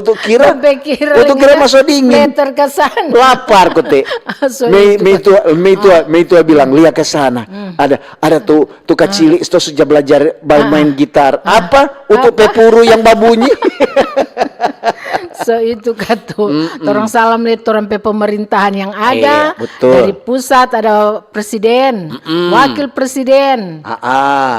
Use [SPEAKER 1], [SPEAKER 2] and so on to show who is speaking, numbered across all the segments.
[SPEAKER 1] Untuk kira masuk dingin.
[SPEAKER 2] Meter ke sana.
[SPEAKER 1] Lapar ku teh.
[SPEAKER 2] So
[SPEAKER 1] Me itu bilang lihat ke sana. Ada tuh kecil itu sudah belajar bermain gitar. Apa? Untuk pepuru yang babunyi.
[SPEAKER 2] So itu kata orang salam lihat orang pemerintahan yang ada.
[SPEAKER 1] Betul.
[SPEAKER 2] Dari pusat ada presiden, wakil presiden,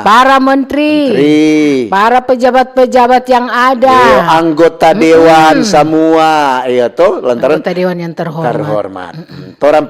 [SPEAKER 2] para menteri, para pejabat-pejabat yang ada,
[SPEAKER 1] anggota dewan semua, iya toh lantaran
[SPEAKER 2] anggota dewan yang terhormat.
[SPEAKER 1] Orang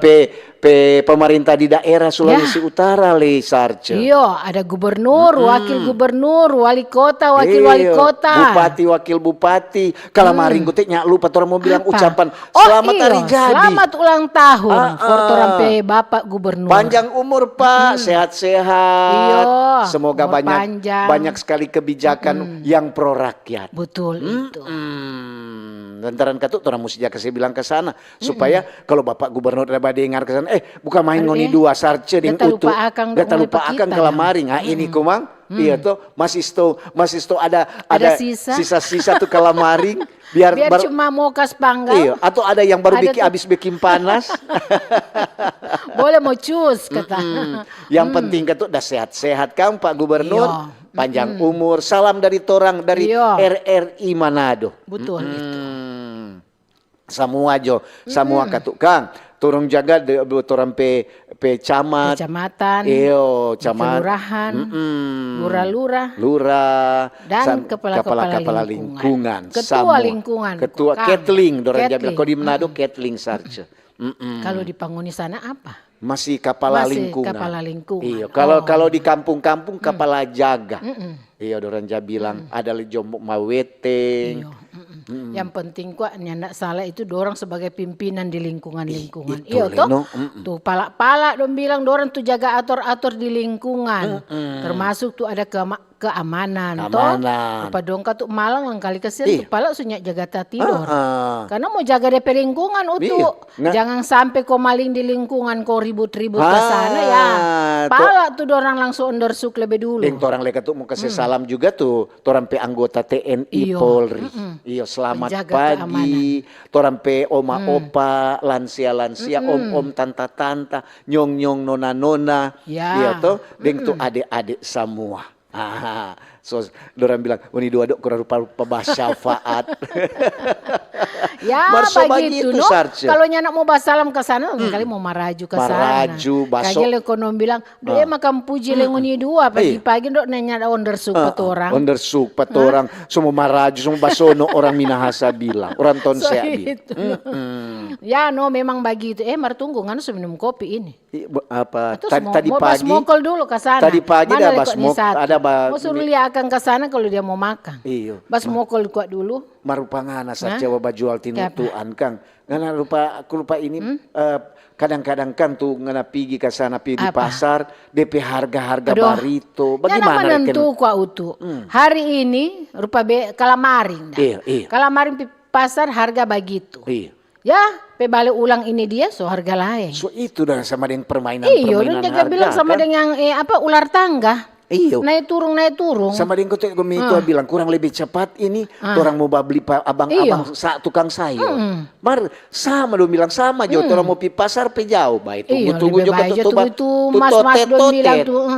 [SPEAKER 1] pemerintah di daerah Sulawesi Utara le Sarce.
[SPEAKER 2] Iya, ada gubernur, wakil gubernur, wali kota, wakil wali kota,
[SPEAKER 1] bupati, wakil bupati. Kalau maring guteknya lupa orang mau bilang ucapan selamat hari jadi.
[SPEAKER 2] Selamat ulang tahun. Orang Bapak Gubernur.
[SPEAKER 1] Panjang umur Pak, sehat-sehat.
[SPEAKER 2] Iya.
[SPEAKER 1] Semoga banyak sekali kebijakan yang pro rakyat.
[SPEAKER 2] Betul itu.
[SPEAKER 1] Lantaran katu orang mesti jaga saya bilang ke sana supaya kalau Bapak Gubernur ada dengar ke sana bukan main ngoni dua sarce ding utuh. Data lupa akan kalamaring. Ini kumang. Iya tuh masih sto ada sisa-sisa tuh kalamaring biar
[SPEAKER 2] cuma mau kas panggal.
[SPEAKER 1] Iya, atau ada yang baru habis bikin panas.
[SPEAKER 2] Boleh mau cus kata.
[SPEAKER 1] Yang penting katu dah sehat-sehat Kang Pak Gubernur. Panjang umur. Salam dari torang dari RRI Manado.
[SPEAKER 2] Betul itu.
[SPEAKER 1] Semua semua katu Kang. Turun jaga orang
[SPEAKER 2] kecamatan, kelurahan, lurah, dan kepala lingkungan. Ketua
[SPEAKER 1] Ketling, dorang jaga. Kalau di Manado Ketling Sarce.
[SPEAKER 2] Kalau di Panguni sana apa?
[SPEAKER 1] Masih kepala lingkungan. Iya, kalau di kampung-kampung kepala jaga. Iya, dorang jaga bilang ada jombok maweteng.
[SPEAKER 2] Yang penting kok nyandak salah itu dorang sebagai pimpinan di lingkungan-lingkungan. Iya toh. Tuh pala dong bilang dorang tuh jaga atur-atur di lingkungan. Termasuk tuh ada keamanan toh. Apa dongka tuh malang kali kesian tuh pala sunyak jaga tidur. Karena mau jaga DP lingkungan utuh. Jangan sampai kau maling di lingkungan kau ribut-ribut ke sana ya. Pala tuh dorang langsung undersuk lebih dulu.
[SPEAKER 1] Deng torang leka tuh mau kasih salam juga tuh torang pe anggota TNI Polri. Iya selamat pagi. Torang pe oma-opa, lansia-lansia, om-om, tanta-tanta, nyong-nyong, nona-nona. Iya tuh deng tuh adik-adik semua. So dorang bilang ini dua dok kurang rupa syafaat.
[SPEAKER 2] Ya begitu no. Kalau nyanak mau basalam ke sana kali mau maraju ke sana. Kagel ekonom bilang, "Doe makan puji lengoni dua pagi-pagi dok nanya ondersuk petorang." Ondersuk
[SPEAKER 1] petorang semua maraju semua basono orang Minahasa bilang, orang Tonsea bilang.
[SPEAKER 2] Ya no memang begitu. Mar tunggu kan minum kopi ini.
[SPEAKER 1] Apa tadi pagi?
[SPEAKER 2] Mau basmokol dulu ke sana.
[SPEAKER 1] Tadi pagi ada basmok, ada
[SPEAKER 2] mau suruh lihat akan ke sana kalau dia mau makan.
[SPEAKER 1] Iya.
[SPEAKER 2] Basmokol kuat dulu.
[SPEAKER 1] Marupangana saja bajual tinutuan Kang. Ngana lupa ini kadang-kadang kan tuh ngana pigi ke sana di pasar DP harga-harga barito. Bagaimana
[SPEAKER 2] menentu kuat utuh. Hari ini rupa kalamaring.
[SPEAKER 1] Iya.
[SPEAKER 2] Kalamaring di pasar harga begitu.
[SPEAKER 1] Iya.
[SPEAKER 2] Ya, balik ulang ini dia so harga lain.
[SPEAKER 1] So itu dah sama dengan permainan
[SPEAKER 2] dan jaga bilang sama dengan ular tangga.
[SPEAKER 1] Iyo.
[SPEAKER 2] Naik turun.
[SPEAKER 1] Sama dengan kotek itu bilang kurang lebih cepat ini orang mau beli abang-abang tukang sayur. Sama dong bilang sama jo orang mau pi pasar pe jauh baik tunggu juga
[SPEAKER 2] itu mas-mas dong bilang tuh.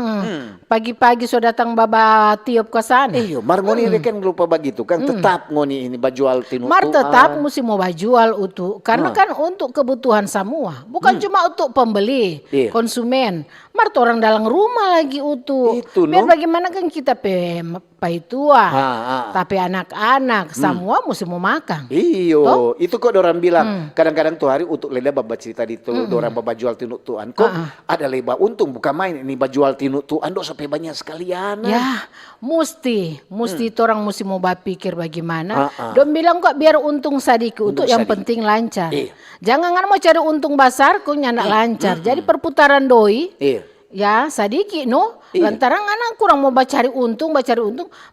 [SPEAKER 2] Pagi-pagi sudah datang baba tiup ke sana.
[SPEAKER 1] Iyo, ngoni reken lupa begitu kan tetap ngoni ini bajual tinu.
[SPEAKER 2] Tetap mesti mau bajual utuh karena kan untuk kebutuhan semua, bukan cuma untuk pembeli, konsumen. Orang dalam rumah lagi utuh. Biar bagaimana kan kita tua, tapi anak-anak semua mesti mau makan.
[SPEAKER 1] Iyo, itu kok orang bilang kadang-kadang tuh hari untuk leda baba cerita di tuh orang baba jual tinu tuan kok ada leba untung bukan main ini bajual tinu tuan dok sampai banyak sekalian.
[SPEAKER 2] Ya, mesti orang mesti mau berpikir bagaimana. Dong bilang kok biar untung sedikit untuk yang penting lancar. Jangan mau cari untung besar kok nyandak lancar. Jadi perputaran doi. Ya sedikit no. Lantaran anak kurang mau cari untung.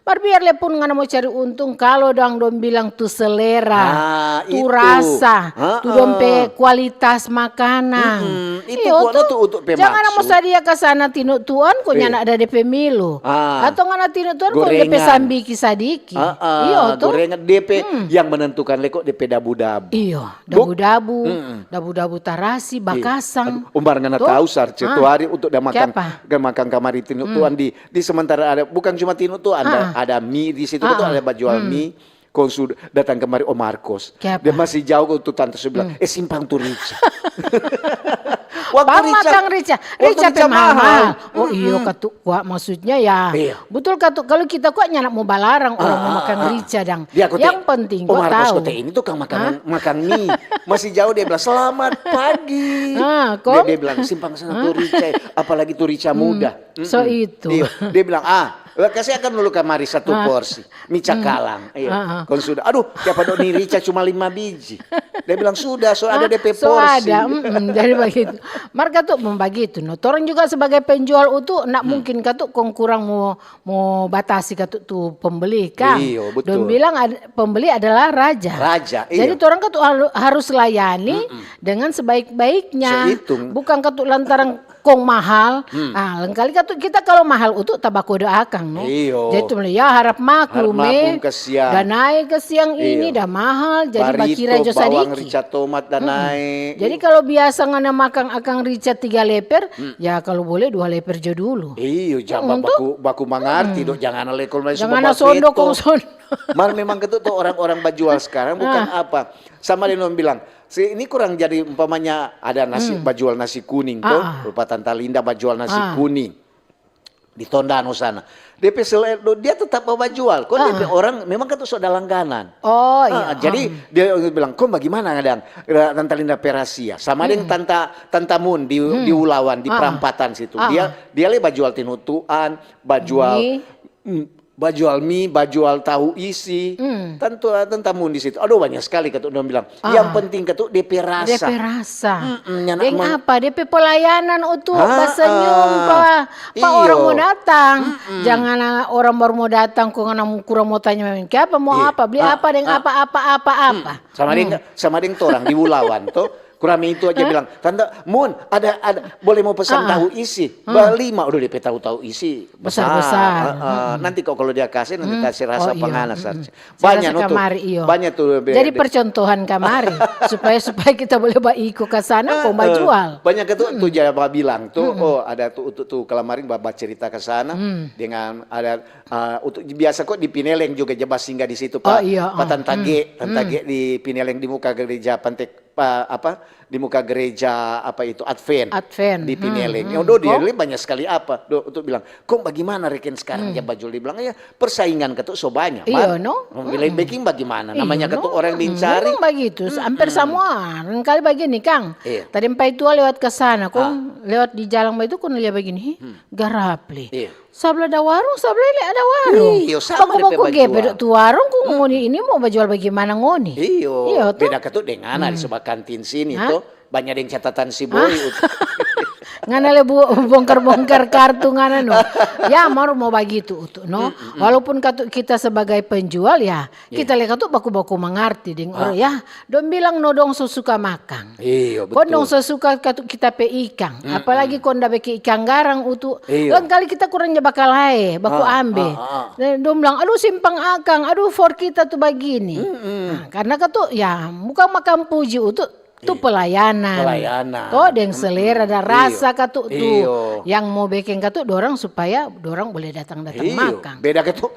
[SPEAKER 2] Bar biar lepun ngana mau cari untung. Kalau dong bilang tuh selera, tuh rasa, tuh dompe kualitas makanan.
[SPEAKER 1] Itu kuatnya tuh untuk pemaksud.
[SPEAKER 2] Jangan mau sadia ke sana tinu tuan kok nyana ada DP Milu. Atau ngana tinu tuan kok DP Sambiki Sadiki. Iya tuh.
[SPEAKER 1] Gorengan DP yang menentukan lekok DP dabu-dabu.
[SPEAKER 2] Iya, dabu-dabu tarasi, bakasang.
[SPEAKER 1] Umbar ngana tahu sarce tuh hari untuk makan kamari tinu tuan di sementara ada bukan cuma tinu tuh ada mie di situ tuh ada jual mie. Kau sudah datang kemari Om Marcos. Dia masih jauh tuh tante bilang, simpang tuh Rica.
[SPEAKER 2] Rica mahal. Oh iya katuk kuat maksudnya ya. Betul katuk kalau kita kuat nyanak mau balarang orang mau makan rica dang. Yang penting
[SPEAKER 1] Om
[SPEAKER 2] kau
[SPEAKER 1] Marcos
[SPEAKER 2] tahu.
[SPEAKER 1] Kote ini tuh kan makan mie. Masih jauh dia bilang selamat pagi. Dia bilang simpang sana tuh rica, apalagi tuh rica muda.
[SPEAKER 2] So itu.
[SPEAKER 1] Dia bilang kasih akan dulu kamari satu porsi mie cakalang. Kon sudah, aduh siapa dong nih rica cuma 5 biji. Dia bilang sudah, ada DP porsi.
[SPEAKER 2] Ada, jadi begitu. Mereka tuh membagi itu. No, orang juga sebagai penjual itu, nak mungkin katuk kong kurang mau batasi katuk tuh pembeli kan.
[SPEAKER 1] Iya, betul.
[SPEAKER 2] Dan bilang pembeli adalah raja. Jadi orang katuk harus layani dengan sebaik-baiknya. Bukan katuk lantaran kong mahal. Kali katuk kita kalau mahal itu tabak kode akang. No? Jadi tuh ya harap maklum dan naik ke siang ini dah mahal. Jadi baki raja sadiki.
[SPEAKER 1] Rica tomat dan naik.
[SPEAKER 2] Jadi kalau biasa ngana makan akang rica 3 leper, ya kalau boleh 2 leper aja dulu.
[SPEAKER 1] Iya, jangan baku mengerti dong, jangan lekol lagi
[SPEAKER 2] jangan sondo kong sondo.
[SPEAKER 1] Mar memang itu tuh orang-orang bajual sekarang bukan apa. Sama dia bilang, ini kurang jadi umpamanya ada nasi bajual nasi kuning tuh, rupa Tanta Linda bajual nasi kuning di Tondano sana. DP dia tetap mau jual. Kok DP orang memang kan tuh sudah langganan.
[SPEAKER 2] Oh iya.
[SPEAKER 1] Jadi dia bilang, kok bagaimana ngadang Tanta Linda Perasia sama dengan Tanta Mun di Ulawan di Perampatan situ. Dia le bajual tinutuan, bajual mie, bajual tahu isi, tentamun di situ. Aduh banyak sekali ketuk dia bilang. Yang penting ketuk DP rasa.
[SPEAKER 2] DP rasa. Deng apa? DP pelayanan untuk basenyum pak orang mau datang. Jangan orang baru mau datang kok ngana kurang mau tanya apa mau apa beli apa deng apa.
[SPEAKER 1] Sama deng orang di Wulawan tuh. Kurang itu aja bilang, Tante Mun ada boleh mau pesan tahu isi, 5 udah DP tahu isi
[SPEAKER 2] besar.
[SPEAKER 1] Nanti kok kalau dia kasih nanti kasih rasa penganas. Banyak tuh.
[SPEAKER 2] Jadi percontohan kamari supaya kita boleh iko ke sana kok jual.
[SPEAKER 1] Banyak tuh Jawa bilang tuh ada tuh kelamarin bapak cerita ke sana dengan ada biasa kok di Pineleng juga jebas singgah di situ Pak Tantage di Pineleng di muka gereja Pantek di muka gereja Advent. Di Pineleng. Dia banyak sekali untuk bilang, kok bagaimana reken sekarang ya baju dibilang ya persaingan ketuk so banyak.
[SPEAKER 2] Iya no.
[SPEAKER 1] Nilai baking bagaimana? Namanya ketuk orang dincari.
[SPEAKER 2] Memang begitu, hampir semua. Kali begini Kang. Tadi empai tua lewat ke sana, kong lewat di jalan itu kong lihat begini, garapli. Sebelah ada warung, sebelah ini ada warung.
[SPEAKER 1] Iya, sama DP
[SPEAKER 2] bajual. Gepet tu warung, kok ngoni ini mau jual bagaimana ngoni?
[SPEAKER 1] Iya, beda ketuk dengan di sebelah kantin sini tuh banyak yang catatan si boy.
[SPEAKER 2] Ngana le bongkar-bongkar kartu ngana no. Ya mau begitu no. Walaupun kita sebagai penjual ya, kita lihat baku-baku mengerti ding orang ya. Dong bilang no dong sesuka makan.
[SPEAKER 1] Iya betul.
[SPEAKER 2] Kon dong sesuka kita pe ikan. Apalagi kon da beki ikan garang lain kali kita kurangnya bakal baku ambe. Dong bilang aduh simpang akang, aduh for kita tuh begini. Karena ya bukan makan puji itu pelayanan. Toh deng selera ada rasa tuh yang mau bikin dorang supaya dorang boleh datang makan.
[SPEAKER 1] Beda ketuk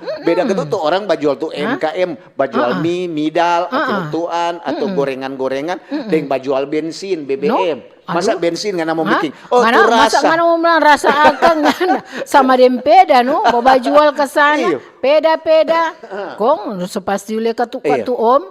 [SPEAKER 1] tuh orang bajual tuh MKM, bajual mie, midal, atau tuan atau gorengan-gorengan, deng bajual bensin, BBM. Masa bensin nggak mau bikin? Oh
[SPEAKER 2] tuh rasa. Masa nggak mau bilang rasa akang sama dempeda no, bawa jual ke sana. Peda. Kong sepasti lihat katu om.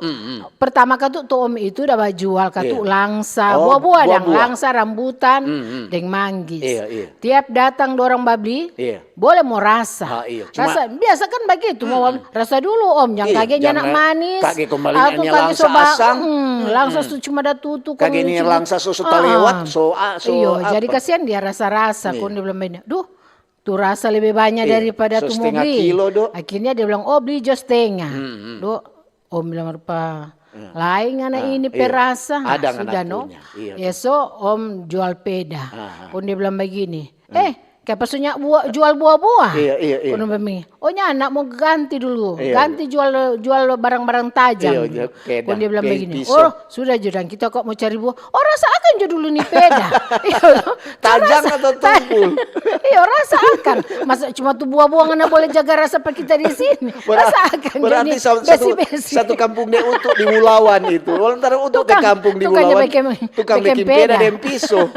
[SPEAKER 2] Pertama katu om itu udah jual katu langsa, buah-buah dan langsa rambutan, deng manggis. Tiap datang dorang babli, boleh mau rasa. Rasa biasa kan begitu mau rasa dulu om, jangan kagetnya anak manis.
[SPEAKER 1] Kaget kembali langsa asam.
[SPEAKER 2] Langsa cuma ada tutu.
[SPEAKER 1] Kaget ini langsa susu talewat.
[SPEAKER 2] Iya, jadi kasihan dia rasa-rasa kon dia belum duh tuh rasa lebih banyak daripada tuh mau
[SPEAKER 1] setengah
[SPEAKER 2] beli.
[SPEAKER 1] kilo, Dok.
[SPEAKER 2] Akhirnya dia bilang, oh beli jo setengah. Dok, Om bilang apa? Lain anak ini perasa.
[SPEAKER 1] Ada
[SPEAKER 2] Sudah
[SPEAKER 1] anak
[SPEAKER 2] no.
[SPEAKER 1] punya. Iya,
[SPEAKER 2] Esok Om jual peda. Pun dia bilang begini, kayak pasnya jual buah-buah.
[SPEAKER 1] Iya.
[SPEAKER 2] Pun dia oh anak mau ganti dulu.
[SPEAKER 1] Iya.
[SPEAKER 2] Ganti jual barang-barang tajam.
[SPEAKER 1] Iya, peda,
[SPEAKER 2] Pun dia bilang begini,
[SPEAKER 1] pisau.
[SPEAKER 2] oh sudah Jodang, kita kok mau cari buah. Oh rasakan jo dulu nih peda.
[SPEAKER 1] Tajam atau tumpul?
[SPEAKER 2] Iya rasakan. Masa cuma tuh buah-buah nggak boleh jaga rasa pak kita di sini. Rasakan.
[SPEAKER 1] Berarti
[SPEAKER 2] besi-besi.
[SPEAKER 1] satu kampung dia untuk di Wulawan itu. Ntar untuk ke kampung di Wulawan. Tukang bikin peda dan pisau.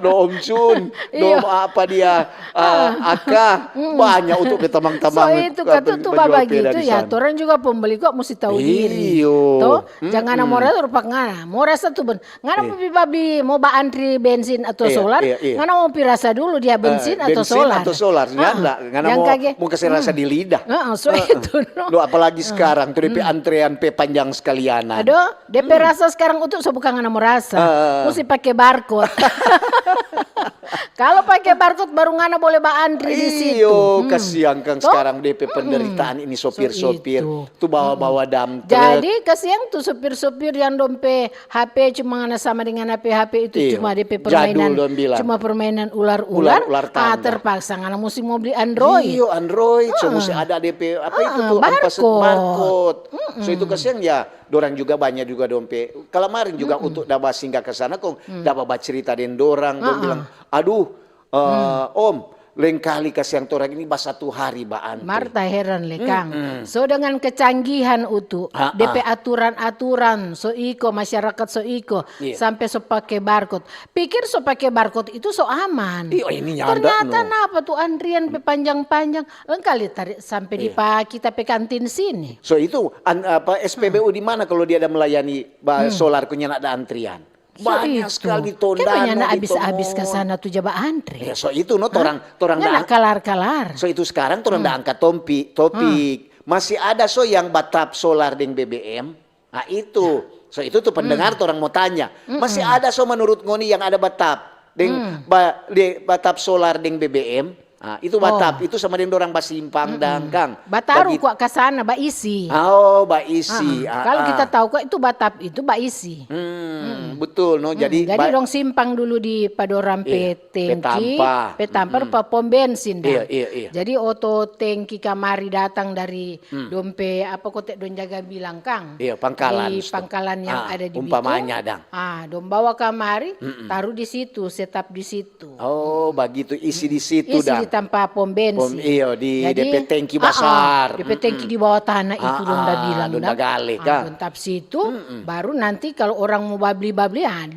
[SPEAKER 1] Do Om Cun, do apa dia Aka banyak untuk ke tamang-tamang.
[SPEAKER 2] So itu kata tuh baba gitu ya. Orang juga pembeli kok mesti tahu diri. Toh jangan mau rasa rupak ngana. Mau rasa tuh ngana mau babi mau antri bensin atau solar. Ngana mau pirasa dulu dia bensin atau solar.
[SPEAKER 1] Ngana mau kasih rasa di lidah.
[SPEAKER 2] So itu.
[SPEAKER 1] Lo apalagi sekarang tuh DP antrean panjang sekalianan.
[SPEAKER 2] Aduh, DP rasa sekarang untuk bukan ngana mau rasa. Mesti pakai barcode. Kalau pakai barcode baru ngana boleh antri di situ.
[SPEAKER 1] Kasihan kan sekarang DP penderitaan ini sopir-sopir tuh bawa-bawa dam truk.
[SPEAKER 2] Jadi kasihan tuh sopir-sopir yang dompe HP cuma ngana sama dengan HP itu cuma DP permainan. Cuma permainan ular-ular. Terpaksa ngana mesti mau beli Android.
[SPEAKER 1] Iya Android, so mesti ada DP apa itu tuh barcode. So itu kasihan ya. Dorang juga banyak juga dompe. Kalau kemarin juga untuk dapat singgah ke sana kok dapat cerita den dorang bilang, aduh Om, lain kali kasih yang torang ini satu hari antri.
[SPEAKER 2] Marta heran lekang. So dengan kecanggihan DP aturan-aturan so iko masyarakat so iko sampai so pakai barcode. Pikir so pakai barcode itu so aman. Ternyata apa tuh antrian panjang-panjang. Engkali tarik sampai di kita kantin sini.
[SPEAKER 1] So itu SPBU di mana kalau dia ada melayani solar kunya ada antrian. Banyak sekali tondano.
[SPEAKER 2] Kayaknya habis-habis ke sana tuh jaba antri.
[SPEAKER 1] Ya, so itu torang
[SPEAKER 2] kalar-kalar.
[SPEAKER 1] So itu sekarang torang dah angkat topik. Masih ada so yang batap solar dengan BBM. Nah itu. So itu tuh pendengar torang mau tanya. Masih ada so menurut ngoni yang ada batap dengan batap solar dengan BBM. Nah, itu batap, itu sama dengan orang basimpang dan Kang.
[SPEAKER 2] Bataru kok ke sana, isi.
[SPEAKER 1] Oh, isi.
[SPEAKER 2] Kalau kita tahu kok itu batap itu isi.
[SPEAKER 1] Betul, no. Jadi
[SPEAKER 2] dong simpang dulu di Padoran tangki, Petampa rupa pom bensin dah.
[SPEAKER 1] Iya.
[SPEAKER 2] Jadi auto tangki kamari datang dari dompe apa kok don jaga bilang Kang.
[SPEAKER 1] Iya, pangkalan.
[SPEAKER 2] Di pangkalan yang ada di
[SPEAKER 1] umpamanya dang.
[SPEAKER 2] Dong bawa kamari, taruh di situ, setup di situ.
[SPEAKER 1] Oh, begitu isi di situ dah.
[SPEAKER 2] Tanpa pom bensin.
[SPEAKER 1] Di DP tangki besar.
[SPEAKER 2] DP tangki di bawah tanah itu dong dah bilang.
[SPEAKER 1] Dong gali kan.
[SPEAKER 2] Tap situ baru nanti kalau orang mau babli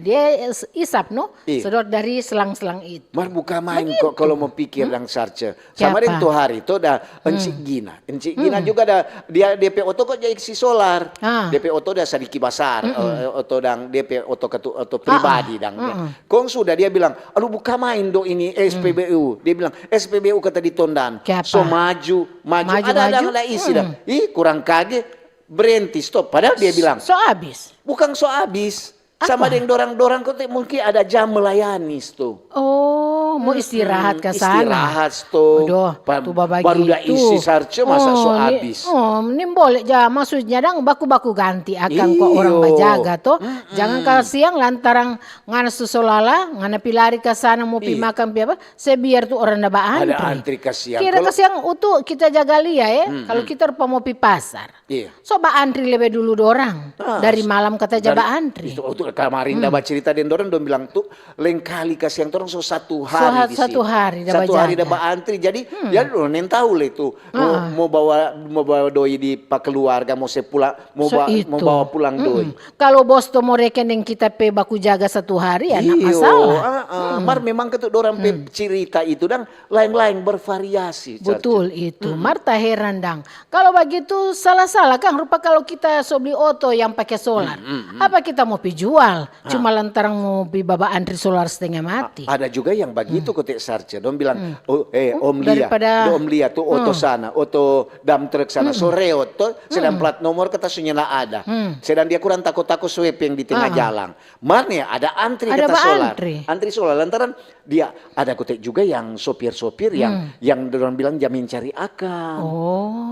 [SPEAKER 2] dia isap sedot dari selang-selang itu.
[SPEAKER 1] Mar buka main kok kalau mau pikir yang sarce. Sama dengan tuh hari itu dah Encik Gina. Encik Gina juga dah dia DP oto kok jadi isi solar. DP oto dah sedikit besar. Oto dang DP oto pribadi dang. Kong sudah dia bilang, aduh buka main do ini SPBU. Dia bilang SPBU kata di Tondan. So maju. Ada isi dah. Kurang kaget. Berhenti stop. Padahal dia bilang.
[SPEAKER 2] So habis.
[SPEAKER 1] Bukan so habis. Sama dengan dorang kok mungkin ada jam melayani tuh.
[SPEAKER 2] Oh, mau istirahat ke sana.
[SPEAKER 1] Istirahat tuh. Baru udah isi sarce masa so habis.
[SPEAKER 2] Ini boleh aja maksudnya dang baku-baku ganti akan kok orang bajaga tuh. Jangan kalau siang lantaran ngana susolala, ngana pilari ke sana mau pi makan pi apa, sebiar tuh orang dah antri.
[SPEAKER 1] Ada antri ke siang.
[SPEAKER 2] Kira ke siang kita jaga lia kalau kita mau pi pasar. So antri lebih dulu dorang. Dari malam kata jaba antri.
[SPEAKER 1] Kemarin dah cerita den dorang bilang tuh lain kali kasih yang dorang so satu hari di sini. Satu hari dah antri. Jadi dia nen tahu lah itu mau bawa doi di keluarga mau bawa pulang doi.
[SPEAKER 2] Kalau bos tuh mau rekening kita pe baku jaga satu hari ya enggak masalah.
[SPEAKER 1] Mar memang ketuk dorang pe cerita itu dan lain-lain bervariasi.
[SPEAKER 2] Betul itu. Marta heran dang. Kalau begitu salah-salah Kang rupa kalau kita so beli oto yang pakai solar. Apa kita mau jual? jual. Cuma lantaran mau baba antri solar setengah mati.
[SPEAKER 1] Ada juga yang begitu kotek sarce. Dong bilang, Om Lia, Om Lia tuh oto sana, oto dam truk sana, sore oto, sedang plat nomor kata sunyana ada. Sedang dia kurang takut-takut sweeping di tengah jalan. Mana ya ada antri
[SPEAKER 2] Ada
[SPEAKER 1] kata solar.
[SPEAKER 2] antri
[SPEAKER 1] Solar lantaran dia ada kotek juga yang sopir-sopir yang orang bilang jamin cari akal.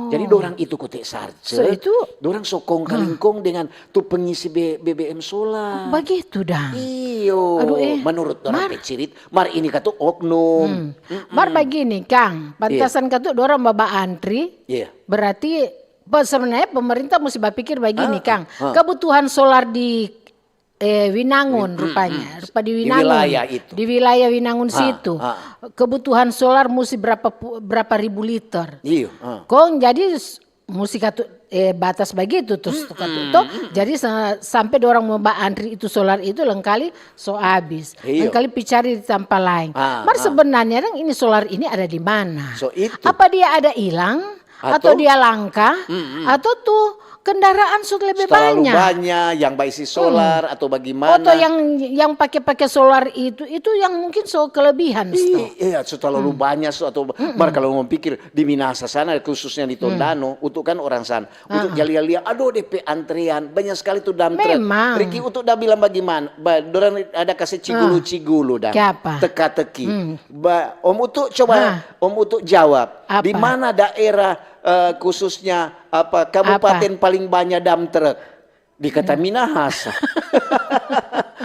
[SPEAKER 1] Jadi dorang itu kotek sarce.
[SPEAKER 2] So itu
[SPEAKER 1] dorang sokong kalingkong dengan tuh pengisi BBM solar.
[SPEAKER 2] Begitu dah.
[SPEAKER 1] Iyo, menurut orang pecirit, mar ini katu oknum.
[SPEAKER 2] Mar begini Kang, pantasan katu dorang baba antri. Berarti sebenarnya pemerintah mesti berpikir begini Kang, kebutuhan solar di Winangun rupanya, di Winangun, di wilayah Winangun situ, kebutuhan solar mesti berapa ribu liter. Kong jadi mesti katu batas begitu terus jadi sampai orang mau antri itu solar itu lengkali so habis, lengkali dicari di tempat lain. Mar sebenarnya ini solar ini ada di mana? Apa dia ada hilang atau dia langka atau tuh kendaraan sudah lebih
[SPEAKER 1] terlalu
[SPEAKER 2] banyak.
[SPEAKER 1] Yang berisi solar atau bagaimana?
[SPEAKER 2] Atau yang pakai solar itu yang mungkin so kelebihan.
[SPEAKER 1] Iya, terlalu banyak atau kalau mau pikir di Minahasa sana khususnya di Tondano, untuk kan orang sana, untuk jali-jali, aduh DP antrian banyak sekali tuh dam truk. Ricky untuk dah bilang bagaimana? Dorang ada kasih cigulu-cigulu dah. Teka-teki. Om Utu coba Om Utu jawab. Di mana daerah khususnya kabupaten paling banyak dam truk? Di kata Minahasa.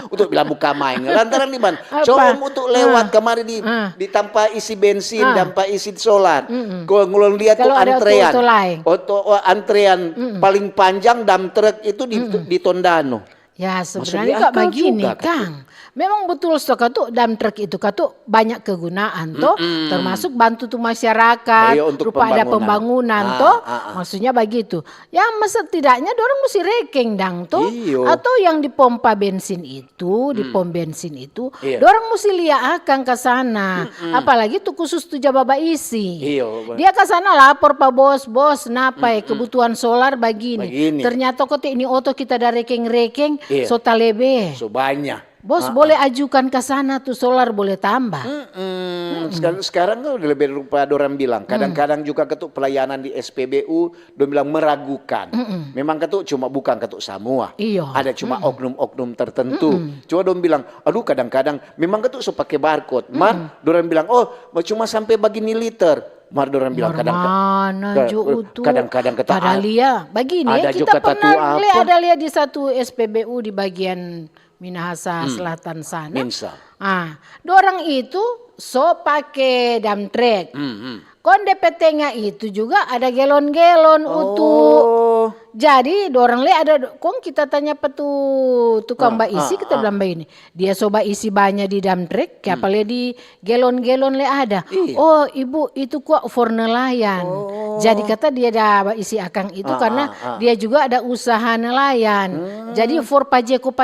[SPEAKER 1] Untuk bilang buka main. Lantaran di mana? Coba untuk lewat kemarin di tanpa isi bensin, tanpa isi solar. Kalau ngulung lihat tuh antrean. Antrean paling panjang dam truk itu di Tondano.
[SPEAKER 2] Ya sebenarnya kok begini Kang. Memang betul stok itu dam truk itu katu banyak kegunaan toh, termasuk bantu tuh masyarakat, rupa ada pembangunan toh, maksudnya begitu. Ya masa tidaknya dorang mesti reking dang toh, atau yang di pompa bensin itu, di pom bensin itu, dorang mesti lihat akan ke sana. Apalagi tuh khusus tuh jababa isi. Dia ke sana lapor Pak Bos, napa kebutuhan solar begini. Ternyata kok ini oto kita ada reking-reking, so talebe.
[SPEAKER 1] So banyak.
[SPEAKER 2] Bos boleh ajukan ke sana tuh solar boleh tambah.
[SPEAKER 1] Sekarang kan udah lebih rupa orang bilang. Kadang-kadang juga ketuk pelayanan di SPBU dia bilang meragukan. Memang ketuk cuma bukan ketuk semua. Ada cuma oknum-oknum tertentu. Cuma dia bilang, aduh kadang-kadang memang ketuk so pakai barcode. Mar, orang bilang, oh cuma sampai begini liter. Mar orang bilang kadang-kadang kata
[SPEAKER 2] Lia begini kita pernah lihat di satu SPBU di bagian Minahasa Selatan sana. Dorang itu so pakai dam truk. Kon DPT-nya itu juga ada gelon-gelon untuk. Jadi dorang ada kong kita tanya petu tukang isi kita bilang ini. Dia coba isi banyak di dam truk, kayak apa di gelon-gelon ada. Oh ibu itu kok for nelayan. Jadi kata dia ada isi akang itu karena dia juga ada usaha nelayan. Jadi for pajeko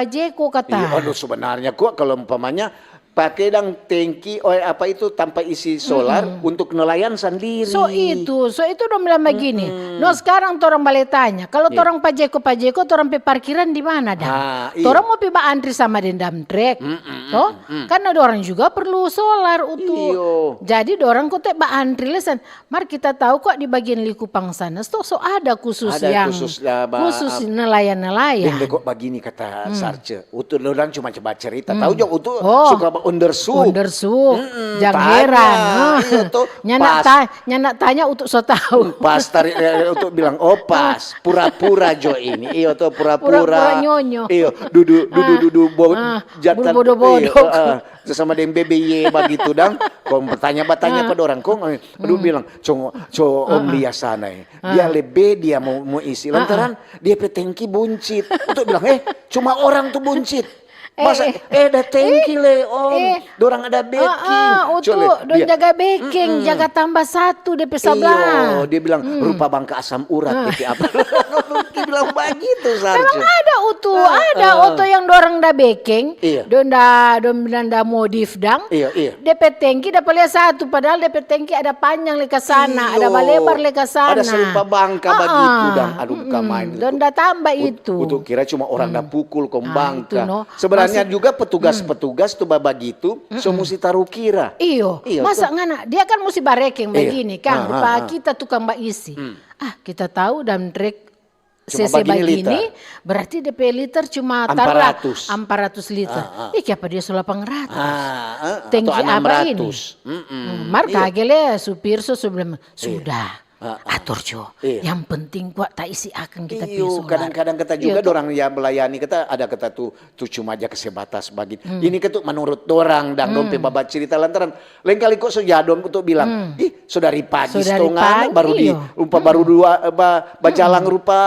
[SPEAKER 2] kata.
[SPEAKER 1] Aduh sebenarnya kok kalau umpamanya pakai dang tangki apa itu tanpa isi solar untuk nelayan sendiri.
[SPEAKER 2] So itu dong bilang begini. No sekarang orang balik tanya, kalau orang pajeko orang pe parkiran di mana dah? Orang mau piba antri sama dendam trek, toh? Karena orang juga perlu solar untuk. Jadi orang kok ba antri lesan. Mar kita tahu kok di bagian Likupang sana, so ada khusus nelayan.
[SPEAKER 1] Kok begini kata Sarce, untuk orang cuma coba cerita. Tahu juga untuk suka undersuk,
[SPEAKER 2] jangan heran. Nyanak tanya untuk so tahu.
[SPEAKER 1] Pas untuk bilang pas, pura-pura jo ini. Iyo tuh pura-pura
[SPEAKER 2] nyonyo.
[SPEAKER 1] Iyo dudu jatan bodoh. Sama dengan BBY begitu dang. Kau bertanya pada orang kong, aduh bilang, Om Lia sana dia lebih dia mau isi lantaran dia petengki buncit. Untuk bilang cuma orang tuh buncit. Masa ada tangki le Om, dorang ada backing.
[SPEAKER 2] Dia jaga backing, jaga tambah satu DP sebelah.
[SPEAKER 1] Dia bilang rupa bangka asam urat DP apa. Dia bilang begitu Sarce.
[SPEAKER 2] Memang ada utuh ada oto yang dorang da bekeng,
[SPEAKER 1] Iya.
[SPEAKER 2] don bilang da modif dang.
[SPEAKER 1] Iya.
[SPEAKER 2] DP tengki dapat lihat satu, padahal DP tengki ada panjang leka sana, ada lebar leka sana.
[SPEAKER 1] Ada serupa bangka begitu dang. Aduh bukan main.
[SPEAKER 2] Don da tambah itu.
[SPEAKER 1] Utuh kira cuma orang da pukul kom bangka.
[SPEAKER 2] itu, no.
[SPEAKER 1] Sebenarnya juga petugas-petugas tuh begitu, so mesti taruh kira.
[SPEAKER 2] Iyo, masa ngana dia kan mesti barekeng begini kan, rupa kita tukang isi. Kita tahu dan trek
[SPEAKER 1] Cuma
[SPEAKER 2] CC
[SPEAKER 1] begini
[SPEAKER 2] begini berarti DP liter cuma taruh 400 liter. Apa dia 800? Tengki apa ini? Mar kagele supir sebelum sudah. Atur Jo, yang penting gua tak isi akan kita
[SPEAKER 1] Iyo, kadang-kadang kita juga dorang yang melayani kita ada kata tuh cuma aja kesebatas bagi. Ini ketuk menurut dorang dan dompe babat cerita lantaran lain kali kok sejadon untuk bilang, saudari pagi setengah baru di rupa baru dua bajalang rupa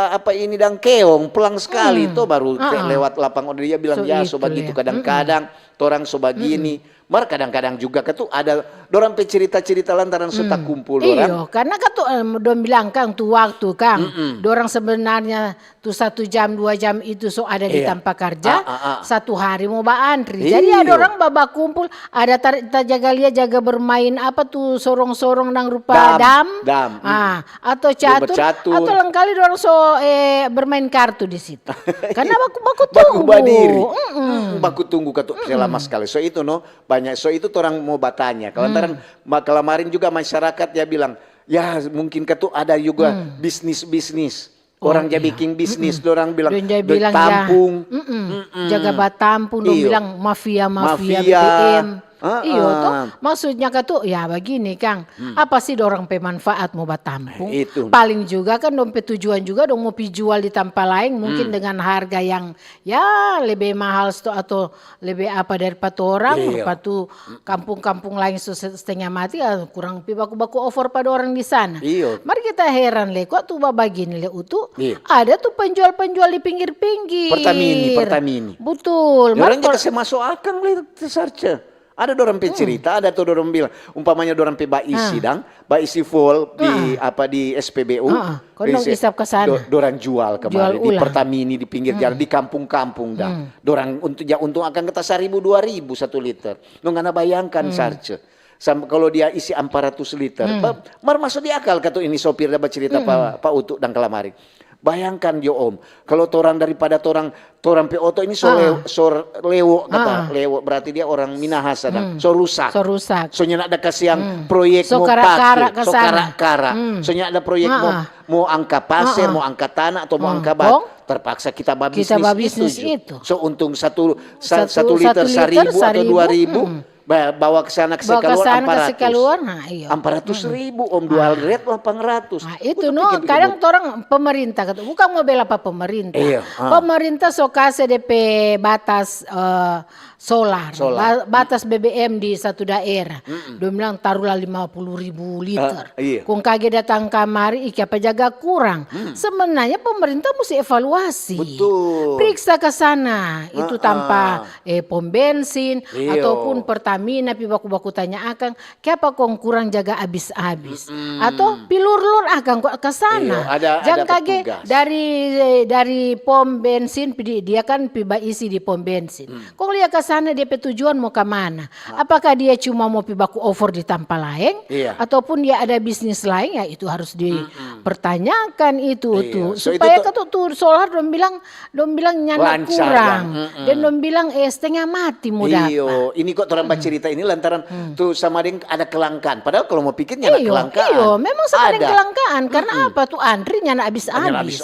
[SPEAKER 1] apa ini dan keong pulang sekali tuh baru lewat lapang dia bilang so begitu kadang-kadang orang so begini. Mar kadang-kadang juga ketu ada dorang pe cerita-cerita lantaran suka kumpul dorang.
[SPEAKER 2] Iya, karena ketu dorang bilang Kang tuh waktu Kang, dorang sebenarnya tuh 1 jam 2 jam itu so ada di tempat kerja, 1 hari mau antri. Jadi ada orang baba kumpul, ada jaga bermain apa tuh sorong-sorong nang rupa dam. Atau catur, atau lengkali dorang so bermain kartu di situ. Karena baku tunggu.
[SPEAKER 1] Baku tunggu ketu selama sekali. So itu banyak itu orang mau bertanya. Kalau kemarin juga masyarakat ya bilang, ya mungkin ketu ada juga bisnis. Orang jadi bikin bisnis, orang bilang tampung.
[SPEAKER 2] Jaga batampung, dong bilang mafia BBM. Iya tuh maksudnya tuh ya begini Kang, apa sih dorang pemanfaat mau batampung? Paling juga kan dompet tujuan juga dong mau jual di tempat lain mungkin dengan harga yang ya lebih mahal atau lebih apa daripada orang, lepas tuh kampung-kampung lain setengah mati kurang baku-baku offer pada orang di sana. Mari kita heran kok tuh begini utuh ada tuh penjual-penjual di pinggir-pinggir.
[SPEAKER 1] Pertamini.
[SPEAKER 2] Betul.
[SPEAKER 1] Orang kasih masuk akang search. Ada dorang pe cerita, ada tuh dorang bilang, umpamanya dorang pe baisi baisi full di di SPBU.
[SPEAKER 2] Kono isap ke sana.
[SPEAKER 1] Dorang jual kemarin di Pertamini di pinggir jalan di kampung-kampung Dorang untung akan kata 1.000 2.000 1 liter. Nggak bayangkan sarce. Kalau dia isi 400 liter, mar masuk di akal kata ini sopir dapat cerita Pak Utuk dan Kelamari. Bayangkan Om, kalau orang daripada orang pe oto ini lewo kata lewo berarti dia orang Minahasa so rusak. So nyak ada kasih yang proyek mau pakai, so kara-kara. So nyak ada proyek mau angka pasir, mau angka tanah atau mau angka bat. Terpaksa kita bisnis itu. So untung 1 liter 1.000 atau 2.000. Bawa ke sana ke keluar 400. 400.000 Om dual rate 800.
[SPEAKER 2] Nah, itu kadang orang pemerintah bukan mau bela apa pemerintah. Pemerintah so kasih DP batas solar. Batas BBM di satu daerah. Dia bilang taruhlah 50.000 liter. Kung kage datang kamari apa jaga kurang. Sebenarnya pemerintah mesti evaluasi.
[SPEAKER 1] Betul.
[SPEAKER 2] Periksa ke sana. Itu tanpa pom bensin ataupun Pertamina baku tanya akan kenapa kong kurang jaga habis-habis atau pilur-lur akan kok ke sana. Jangan kage dari pom bensin dia kan piba isi di pom bensin. Kong lihat ke sana DP tujuan mau ke mana? Apakah dia cuma mau pibaku over di tempat lain ataupun dia ada bisnis lain ya itu harus dipertanyakan itu tuh supaya tuh solar dong bilang nyanak kurang dan dong bilang setengah mati mau dapat.
[SPEAKER 1] Ini kok orang cerita ini lantaran tuh sama ding ada kelangkaan. Padahal kalau mau pikirnya ada kelangkaan.
[SPEAKER 2] Memang sama ada kelangkaan karena apa tuh antrinya nak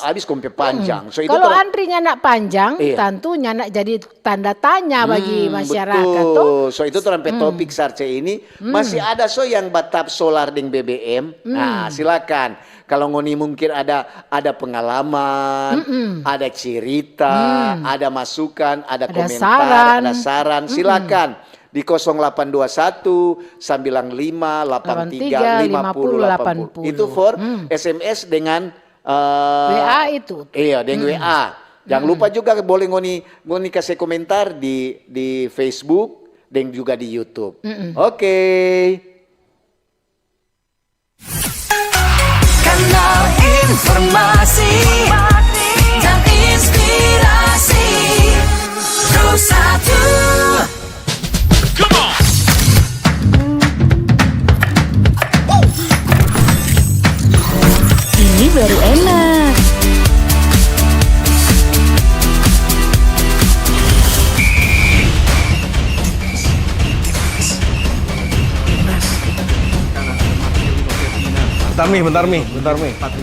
[SPEAKER 2] habis kompe panjang. Kalau antrinya nak panjang, tentunya nak jadi tanda tanya bagi masyarakat.
[SPEAKER 1] Betul. So itu tuh sampai topik sarce ini masih ada yang batap solar ding BBM. Nah, silakan. Kalau ngoni mungkin ada pengalaman, ada cerita, ada masukan, ada komentar, ada saran, silakan. Di 0821 95 83 50 80. Itu for SMS dengan
[SPEAKER 2] WA itu.
[SPEAKER 1] Iya, dengan WA. Jangan lupa juga boleh ngoni kasih komentar di Facebook dan juga di YouTube. Oke.
[SPEAKER 3] Kanal informasi dan inspirasi. Bentar Mi.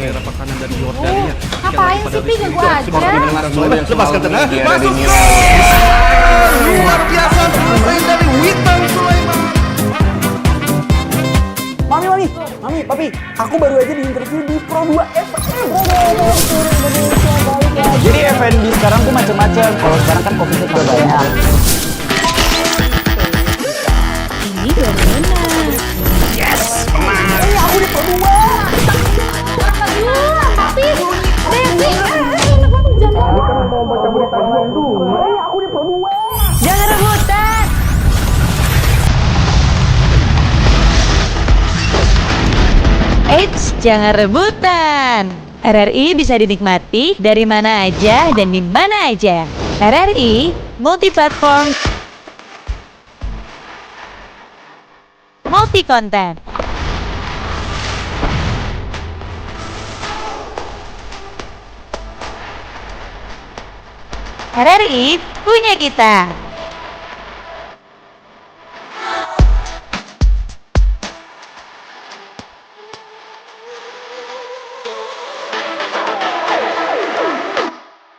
[SPEAKER 4] Daerah makanan dari Yordania.
[SPEAKER 2] Ngapain sih Pi ganggu aja?
[SPEAKER 3] Lepaskan tenang. Masuk. Luar biasa pemain dari Witan Sulaiman.
[SPEAKER 5] Mami, papi, aku baru aja diinterview di Pro 2 FM. Jadi F&B sekarang tuh macam-macam. Kalau sekarang kan kopi itu banyak.
[SPEAKER 2] Ini gimana?
[SPEAKER 5] Yes, menang. Aku di Pro 2.
[SPEAKER 2] Tapi, Devi,
[SPEAKER 5] Mau baca berita dulu. Aku di Pro 2.
[SPEAKER 2] jangan rebutan.
[SPEAKER 6] Eits, jangan rebutan. RRI bisa dinikmati dari mana aja dan di mana aja. RRI multi-platform, multi-konten. RRI punya kita.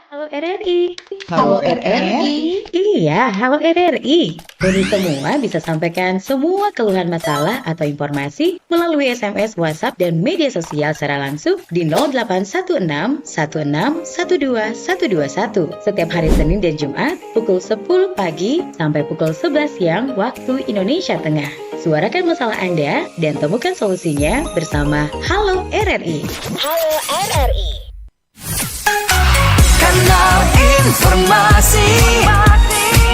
[SPEAKER 6] Halo RRI. Halo RRI. Iya, halo RRI. Kami semua bisa sampaikan semua keluhan masalah atau informasi melalui SMS, WhatsApp, dan media sosial secara langsung di 0816 16 12 121 setiap hari Senin dan Jumat pukul 10 pagi sampai pukul 11 siang waktu Indonesia Tengah. Suarakan masalah Anda dan temukan solusinya bersama Halo RRI. Halo RRI.
[SPEAKER 7] Kanal informasi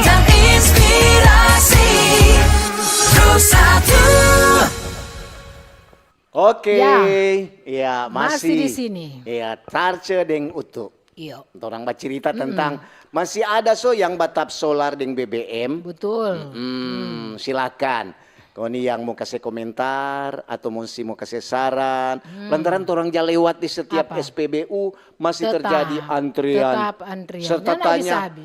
[SPEAKER 7] dan inspirasi Pro 1.
[SPEAKER 1] Oke,
[SPEAKER 2] Ya.
[SPEAKER 1] ya
[SPEAKER 2] Masih di sini.
[SPEAKER 1] Ya, Tarce deng Utu.
[SPEAKER 2] Iya,
[SPEAKER 1] Orang bercerita tentang masih ada yang batap solar deng BBM.
[SPEAKER 2] betul.
[SPEAKER 1] Silakan. Kau nih yang mau kasih komentar atau mau kasih saran. Lantaran orang jalan lewat di setiap
[SPEAKER 2] Apa?
[SPEAKER 1] SPBU masih
[SPEAKER 2] Tetap,
[SPEAKER 1] terjadi antrian.
[SPEAKER 2] tetap antrian.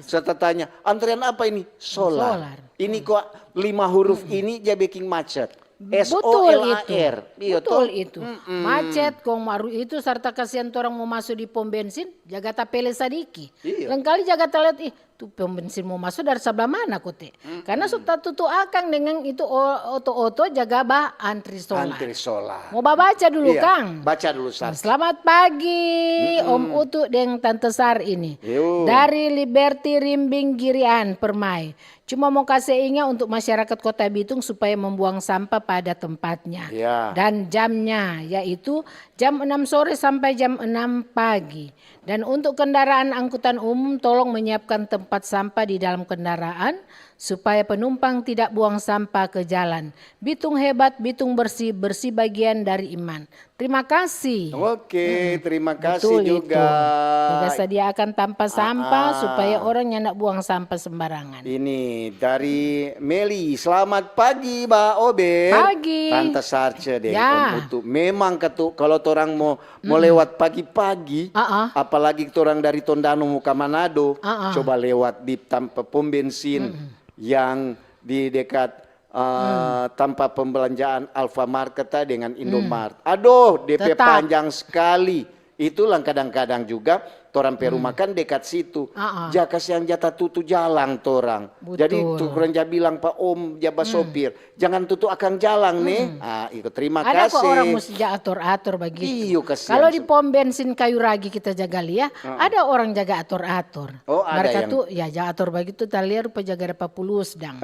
[SPEAKER 1] Serta tanya, antrian apa ini? Solar.
[SPEAKER 2] Solar.
[SPEAKER 1] Ini kok 5 huruf ini jadi bikin macet.
[SPEAKER 2] Betul itu.
[SPEAKER 1] SOLAR. Iya,
[SPEAKER 2] Betul
[SPEAKER 1] toh?
[SPEAKER 2] itu. Macet kong maru itu serta kasihan orang mau masuk di pom bensin jaga tapele sadiki.
[SPEAKER 1] Iya.
[SPEAKER 2] Lain kali jaga lihat tuh pom bensin mau masuk dari sebelah mana kote. Karena sudah tutu akang dengan itu oto-oto jaga antri solar.
[SPEAKER 1] Antri solar.
[SPEAKER 2] Mau baca dulu
[SPEAKER 1] Iya,
[SPEAKER 2] Kang.
[SPEAKER 1] baca dulu Sar.
[SPEAKER 2] Selamat pagi Om Utu dan Tante Sar ini.
[SPEAKER 1] Yo.
[SPEAKER 2] Dari Liberty Rimbing Girian Permai. Cuma mau kasih ingat untuk masyarakat Kota Bitung supaya membuang sampah pada tempatnya.
[SPEAKER 1] Ya.
[SPEAKER 2] Dan jamnya yaitu jam 6 sore sampai jam 6 pagi. Dan untuk kendaraan angkutan umum tolong menyiapkan tempat sampah di dalam kendaraan supaya penumpang tidak buang sampah ke jalan. Bitung hebat, Bitung bersih, bersih bagian dari iman. Terima kasih.
[SPEAKER 1] Oke, terima kasih
[SPEAKER 2] Betul
[SPEAKER 1] juga.
[SPEAKER 2] itu. Kita sediakan tanpa sampah supaya orang yang tidak buang sampah sembarangan.
[SPEAKER 1] Ini dari Meli. Selamat pagi, Mbak Obe.
[SPEAKER 2] Pagi.
[SPEAKER 1] Tante Sarce deh.
[SPEAKER 2] Ya.
[SPEAKER 1] Om Utu. Memang kalau orang mau lewat pagi-pagi, apalagi orang dari Tondano mau ke Manado, coba lewat di tanpa pom bensin yang di dekat tanpa pembelanjaan Alfamart dengan Indomart. Aduh, DP
[SPEAKER 2] Tetap.
[SPEAKER 1] panjang sekali. Itulah kadang-kadang juga torang rumah kan dekat situ. Jakas yang jatah tutu jalan torang.
[SPEAKER 2] Betul.
[SPEAKER 1] Jadi orang dia bilang Pak Om jabat sopir, jangan tutu akang jalan nih. Itu terima
[SPEAKER 2] Ada
[SPEAKER 1] kasih.
[SPEAKER 2] kok orang mesti atur-atur begitu.
[SPEAKER 1] Iyo, kasihan.
[SPEAKER 2] Kalau di pom bensin Kayu Ragi kita jaga lihat, ada orang jaga atur-atur.
[SPEAKER 1] Oh, ada
[SPEAKER 2] Mereka
[SPEAKER 1] yang-
[SPEAKER 2] tuh ya jaga atur begitu, taliar rupa jaga dapat pulus dang.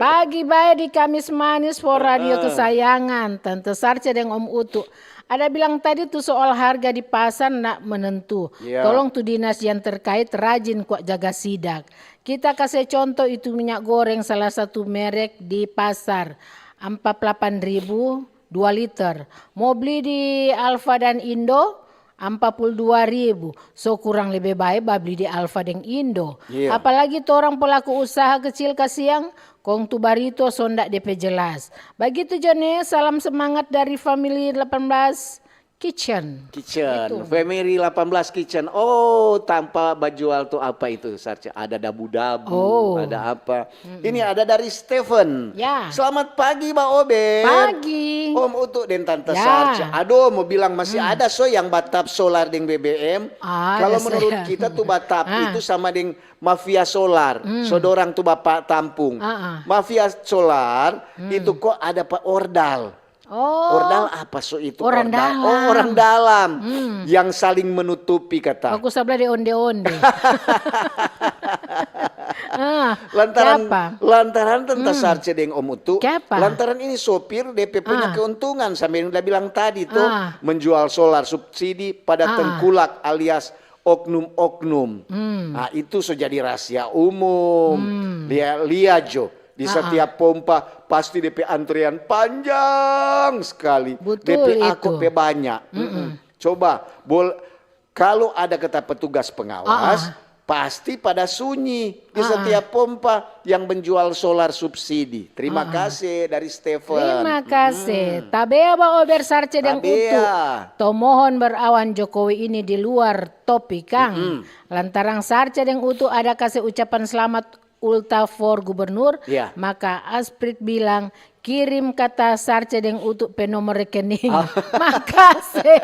[SPEAKER 2] Pagi baik di Kamis Manis for radio kesayangan, Tante Sarce dan Om Utu. Ada bilang tadi tuh soal harga di pasar nak menentu.
[SPEAKER 1] Iya.
[SPEAKER 2] Tolong tuh dinas yang terkait rajin kok jaga sidak. Kita kasih contoh itu minyak goreng salah satu merek di pasar. 48.000 2 liter. Mau beli di Alfa dan Indo 42.000. So kurang lebih baik beli di Alfa dan Indo.
[SPEAKER 1] Iya.
[SPEAKER 2] Apalagi tuh orang pelaku usaha kecil kasiang kong tu barito sondak DP jelas. Begitu Jone, salam semangat dari family 18 Kitchen.
[SPEAKER 1] Kitchen, Family 18 Kitchen. Oh, tanpa bajual tuh apa itu Sarce? Ada dabu-dabu, ada apa. Ini ada dari Stephen.
[SPEAKER 2] Ya.
[SPEAKER 1] Selamat pagi Mbak Ober.
[SPEAKER 2] Pagi.
[SPEAKER 1] Om Utuk dan Tante
[SPEAKER 2] Ya.
[SPEAKER 1] Sarce. Aduh, mau bilang masih ada yang batap solar dengan BBM. Kalau
[SPEAKER 2] Ada
[SPEAKER 1] menurut
[SPEAKER 2] saya.
[SPEAKER 1] kita tuh batap itu sama dengan mafia solar. Sodorang tuh Bapak tampung. Mafia solar itu kok ada Pak Ordal.
[SPEAKER 2] Oh.
[SPEAKER 1] Ordal apa itu?
[SPEAKER 2] Orang
[SPEAKER 1] Ordal?
[SPEAKER 2] dalam.
[SPEAKER 1] Oh, orang dalam yang saling menutupi kata.
[SPEAKER 2] Aku sebelah di onde-onde.
[SPEAKER 1] Lantaran tentang Sarce dengan Om Utu.
[SPEAKER 2] Kenapa?
[SPEAKER 1] Lantaran ini sopir DP punya keuntungan sampai yang udah bilang tadi tuh menjual solar subsidi pada tengkulak alias oknum-oknum. Nah, itu sudah jadi rahasia umum. Lihat Jo. Di setiap pompa pasti DP antrian panjang sekali.
[SPEAKER 2] Betul
[SPEAKER 1] DP
[SPEAKER 2] itu.
[SPEAKER 1] AKP banyak. Coba kalau ada kata petugas pengawas pasti pada sunyi di setiap pompa yang menjual solar subsidi. Terima kasih dari Stephen.
[SPEAKER 2] Terima kasih. Tabea Mbak Ober Sarce dan
[SPEAKER 1] Tabea.
[SPEAKER 2] Utu. Tomohon berawan Jokowi ini di luar topik Kang. Lantaran Sarce dan Utu ada kasih ucapan selamat ulta for gubernur, maka Asprit bilang kirim kata Sarce dengan Utuk pe nomor rekening. Makasih.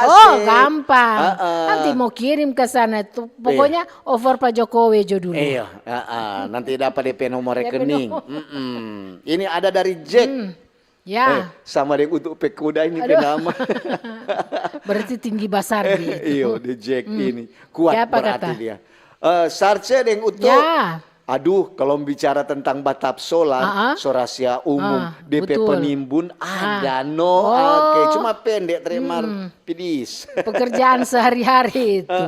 [SPEAKER 2] Oh gampang. Nanti mau kirim ke sana itu pokoknya over Pak Jokowi jo dulu.
[SPEAKER 1] Iya, nanti dapat DP nomor rekening. Ini ada dari Jack.
[SPEAKER 2] Ya.
[SPEAKER 1] Sama dengan Utuk pe kuda ini pe nama.
[SPEAKER 2] Berarti tinggi besar dia.
[SPEAKER 1] Iya, di Jack ini kuat
[SPEAKER 2] Siapa
[SPEAKER 1] berarti
[SPEAKER 2] kata?
[SPEAKER 1] dia. Sarce dengan Utuk.
[SPEAKER 2] Ya.
[SPEAKER 1] Aduh, kalau bicara tentang batap solar, sorasia umum, DP
[SPEAKER 2] betul.
[SPEAKER 1] penimbun ada Oke, cuma pendek terima pidis.
[SPEAKER 2] Pekerjaan sehari-hari itu.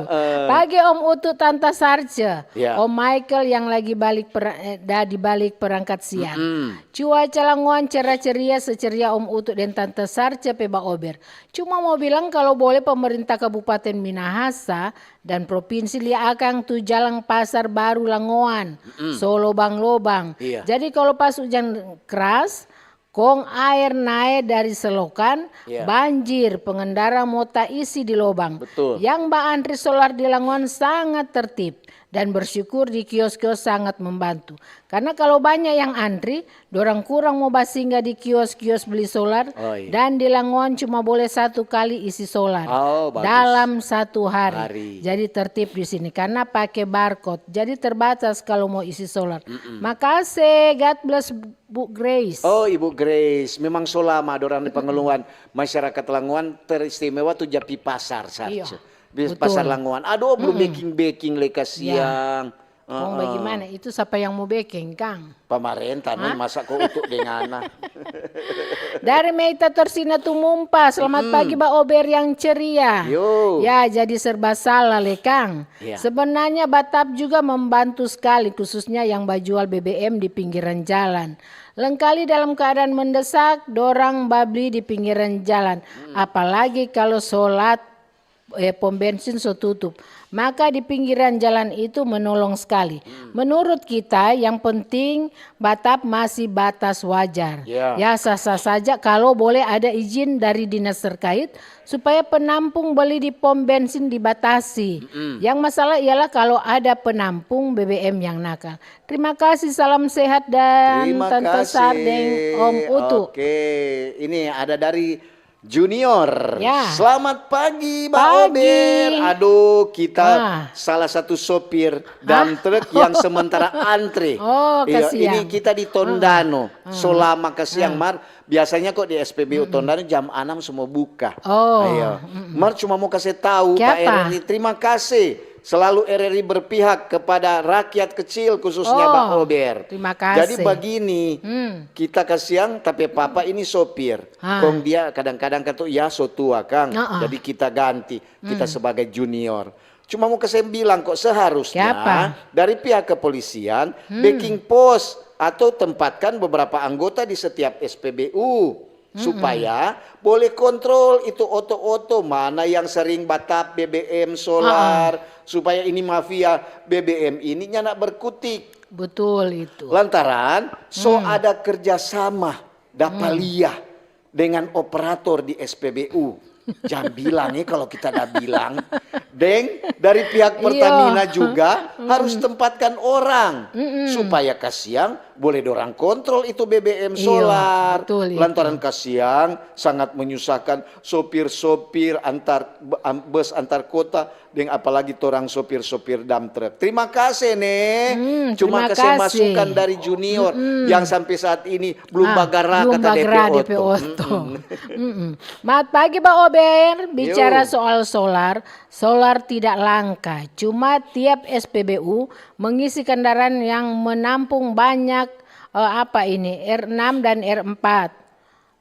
[SPEAKER 2] Pagi Om Utu Tante Sarce, Om Michael yang lagi di balik perangkat siang. Cuaca Langoan cerah ceria seceria Om Utu dan Tante Sarce pe Mbak Ober. Cuma mau bilang kalau boleh pemerintah Kabupaten Minahasa dan Provinsi Liakang tuh jalan pasar baru Langoan. Lobang-lobang. Jadi kalau pas hujan keras, kong air naik dari selokan, banjir, pengendara mau tak isi di lobang.
[SPEAKER 1] Betul.
[SPEAKER 2] Yang Mbak antri solar di Langoan sangat tertib dan bersyukur di kios-kios sangat membantu. Karena kalau banyak yang antri, dorang kurang mau singgah di kios-kios beli solar dan di Langoan cuma boleh 1 kali isi solar dalam 1 hari. Jadi tertib di sini karena pakai barcode. Jadi terbatas kalau mau isi solar. Makasih, God bless Bu Grace.
[SPEAKER 1] Oh, Ibu Grace, memang solama dorang di pengeluhan masyarakat Langoan teristimewa tuh japi pasar saja. Di pasar Langoan. Aduh, belum baking leka siang.
[SPEAKER 2] Bagaimana? Itu siapa yang mau baking, Kang?
[SPEAKER 1] Pemerintah, masa kok untuk dengan
[SPEAKER 2] Dari Meita Torsina Tumumpa, selamat pagi Mbak Ober yang ceria. Ya, jadi serba salah le Kang. Sebenarnya Batap juga membantu sekali, khususnya yang jual BBM di pinggiran jalan. Lengkali dalam keadaan mendesak, dorang babli di pinggiran jalan. Apalagi kalau sholat pom bensin so tutup. Maka di pinggiran jalan itu menolong sekali. Menurut kita yang penting Batap masih batas wajar. Ya sah-sah saja kalau boleh ada izin dari dinas terkait supaya penampung beli di pom bensin dibatasi. Yang masalah ialah kalau ada penampung BBM yang nakal. Terima kasih, salam sehat dan Tante Sardeng Om Utu.
[SPEAKER 1] Oke, ini ada dari Junior. Selamat pagi Mbak Ober. Aduh, kita salah satu sopir dan truk yang sementara antre. Ini kita di Tondano. Selama ke siang Mar, biasanya kok di SPBU Tondano jam 6 semua buka. Mar cuma mau kasih tahu Pak RRI, terima kasih. Selalu RRI berpihak kepada rakyat kecil khususnya Mbak Ober.
[SPEAKER 2] Terima kasih.
[SPEAKER 1] Jadi begini, kita ke siang tapi Papa ini sopir. Kong dia kadang-kadang kata ya so tua Kang. Jadi kita ganti, kita sebagai junior. Cuma mau saya bilang kok seharusnya dari pihak kepolisian backing post atau tempatkan beberapa anggota di setiap SPBU. Supaya boleh kontrol itu oto-oto mana yang sering batap BBM solar supaya ini mafia BBM ini nak berkutik.
[SPEAKER 2] Betul itu.
[SPEAKER 1] Lantaran ada kerjasama Dapalia dengan operator di SPBU. Jangan bilang nih kalau kita udah bilang. Deng, dari pihak Pertamina juga harus tempatkan orang. Supaya kasiang boleh dorang kontrol itu BBM solar.
[SPEAKER 2] Betul
[SPEAKER 1] Lantaran kasiang sangat menyusahkan sopir-sopir bus antar kota. Dan apalagi orang sopir-sopir dump truck. Terima kasih nih. Cuma kasih masukan dari junior. Yang sampai saat ini belum bagara kata DP Oto.
[SPEAKER 2] Selamat pagi Pak Ober. Bicara soal solar. Solar tidak langka. Cuma tiap SPBU mengisi kendaraan yang menampung banyak R6 dan R4.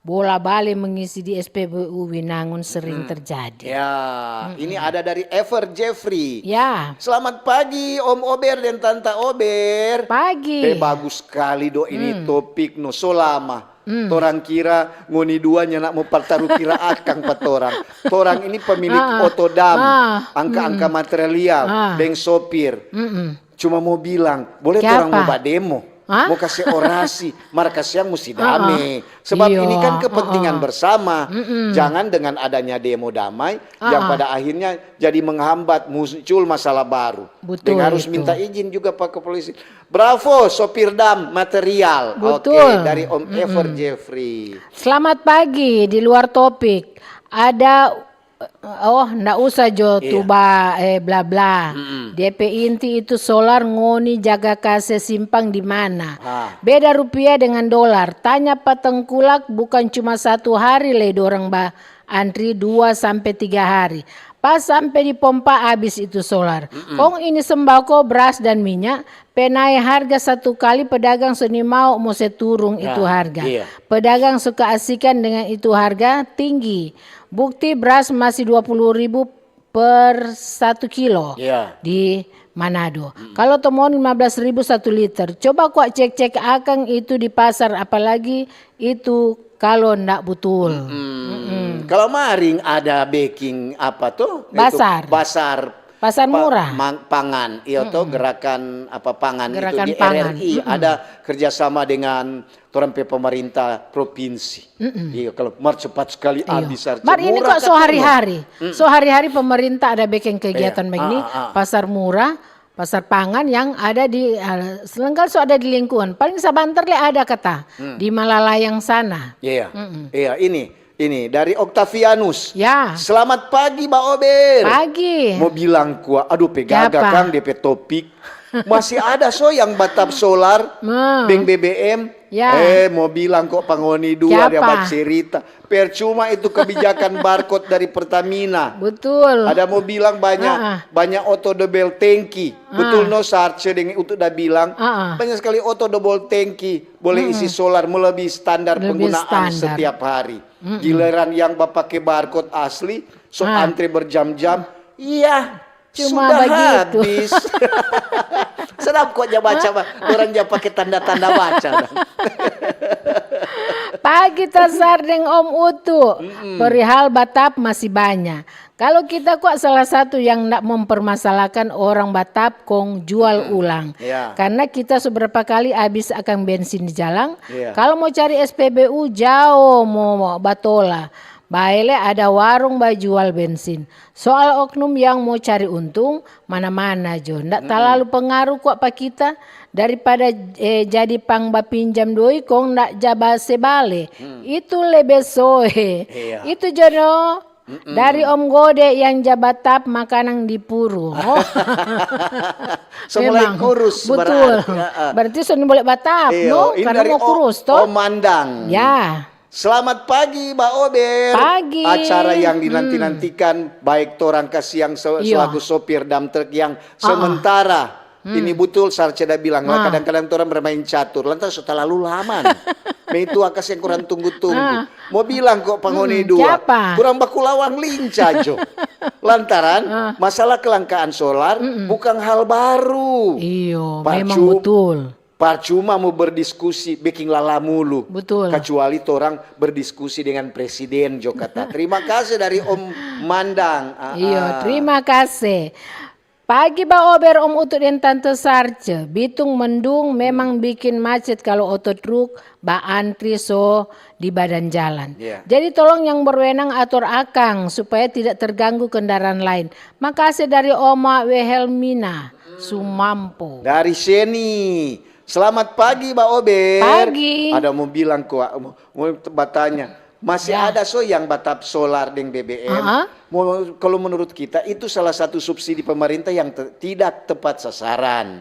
[SPEAKER 2] Bola balik mengisi di SPBU Winangun sering terjadi.
[SPEAKER 1] Ya, ini ada dari Ever Jeffrey.
[SPEAKER 2] Ya.
[SPEAKER 1] Selamat pagi Om Ober dan Tante Ober.
[SPEAKER 2] Pagi.
[SPEAKER 1] Bagus sekali ini topik no so lama. Torang kira ngoni duanya nak mau partaru kira akang patorang. Torang ini pemilik otodam, angka-angka material, deng sopir. Cuma mau bilang, boleh torang mau demo. Mau kasih orasi, markas yang mesti damai. Sebab ini kan kepentingan bersama. Jangan dengan adanya demo damai yang pada akhirnya jadi menghambat muncul masalah baru.
[SPEAKER 2] Betul.
[SPEAKER 1] Dan harus minta izin juga Pak Kepolisian. Bravo sopir dam material. Oke, dari Om Ever Jeffrey.
[SPEAKER 2] Selamat pagi, di luar topik. Ada ndak usah tuba bla bla. DP inti itu solar ngoni jaga kase simpang di mana. Beda rupiah dengan dolar. Tanya Pak Tengkulak bukan cuma 1 hari le dorang antri 2 sampai 3 hari. Pas sampai di pompa habis itu solar. Kong ini sembako, beras dan minyak. Penai harga 1 kali pedagang seni mau turung itu harga. Pedagang suka asikan dengan itu harga tinggi. Bukti beras masih 20.000 per 1 kilo di Manado. Kalau temuan 15.000 1 liter. Coba kok cek-cek akang itu di pasar, apalagi itu kalau ndak betul.
[SPEAKER 1] Kalau maring ada baking apa tuh?
[SPEAKER 2] Basar. Pasar murah.
[SPEAKER 1] Pangan, itu gerakan pangan
[SPEAKER 2] Gerakan
[SPEAKER 1] itu di
[SPEAKER 2] pangan.
[SPEAKER 1] RRI ada kerjasama dengan pemerintah provinsi. Iya, kalau cepat sekali habis.
[SPEAKER 2] Mar ini kok hari-hari. Hari-hari pemerintah ada bikin kegiatan begini, pasar murah, pasar pangan yang ada di selengkal ada di lingkungan. Paling sabanter le ada kata di Malalayang sana.
[SPEAKER 1] Iya. Iya, ini dari Octavianus.
[SPEAKER 2] Ya.
[SPEAKER 1] Selamat pagi Mbak Ober.
[SPEAKER 2] Pagi.
[SPEAKER 1] Mau bilang aduh pegaga Kang DP topik. Masih ada yang batap solar, beng BBM.
[SPEAKER 2] Ya.
[SPEAKER 1] Mau bilang kok pangoni 2 dia buat cerita. Percuma itu kebijakan barcode dari Pertamina.
[SPEAKER 2] Betul.
[SPEAKER 1] Ada mau bilang banyak auto double tanki. Betul no Sarce dengan itu udah bilang. Banyak sekali auto double tanki boleh isi solar melebihi standar penggunaan setiap hari. Giliran yang pakai barcode asli antri berjam-jam. Iya.
[SPEAKER 2] Cuma
[SPEAKER 1] sudah
[SPEAKER 2] begitu.
[SPEAKER 1] Habis. Sedap kok dia baca, orang dia pakai tanda-tanda baca.
[SPEAKER 2] Pagi tasar deng Om Utu. Perihal Batap masih banyak. Kalau kita kok salah satu yang tidak mempermasalahkan orang Batap kong jual ulang. Karena kita seberapa kali habis akan bensin di jalan. Kalau mau cari SPBU jauh mau batola. Baile ada warung jual bensin. Soal oknum yang mau cari untung, mana-mana Jo. Ndak terlalu pengaruh kok Pak kita. Daripada jadi pang pinjam doi kong ndak jaba sebale. Itu lebih sohe. Itu jono. Dari Om Gode yang jabatap makanan di Puru.
[SPEAKER 1] Semulai kurus.
[SPEAKER 2] Betul. Berarti sudah boleh batap. No? Karena mau kurus toh.
[SPEAKER 1] Om Mandang.
[SPEAKER 2] Ya.
[SPEAKER 1] Selamat pagi Mbak Ober.
[SPEAKER 2] Pagi.
[SPEAKER 1] Acara yang dinanti-nantikan baik torang kasiang selaku sopir dump truck yang sementara. Ini betul Sarceda bilang lah kadang-kadang orang bermain catur lantas terlalu lama. Itu akas yang kurang tunggu-tunggu. Mau bilang kok pangoni 2 kurang baku lawang lincah Jo. Lantaran masalah kelangkaan solar bukan hal baru.
[SPEAKER 2] Iyo, memang betul.
[SPEAKER 1] Percuma mau berdiskusi bikin lala mulu.
[SPEAKER 2] Betul.
[SPEAKER 1] Kecuali orang berdiskusi dengan presiden Jo kata. Terima kasih dari Om Mandang.
[SPEAKER 2] Iya, terima kasih. Pagi Ba Ober, Om Utut dan Tante Sarce. Bitung mendung memang bikin macet kalau otot truk ba antri so di badan jalan. Jadi tolong yang berwenang atur akang supaya tidak terganggu kendaraan lain. Makasih dari Oma Wehelmina Sumampo.
[SPEAKER 1] Dari Seni. Selamat pagi Mbak Ober.
[SPEAKER 2] Pagi.
[SPEAKER 1] Ada mau bilang kok, mau bertanya. Masih ada yang batap solar dengan BBM. Kalau menurut kita itu salah satu subsidi pemerintah yang tidak tepat sasaran.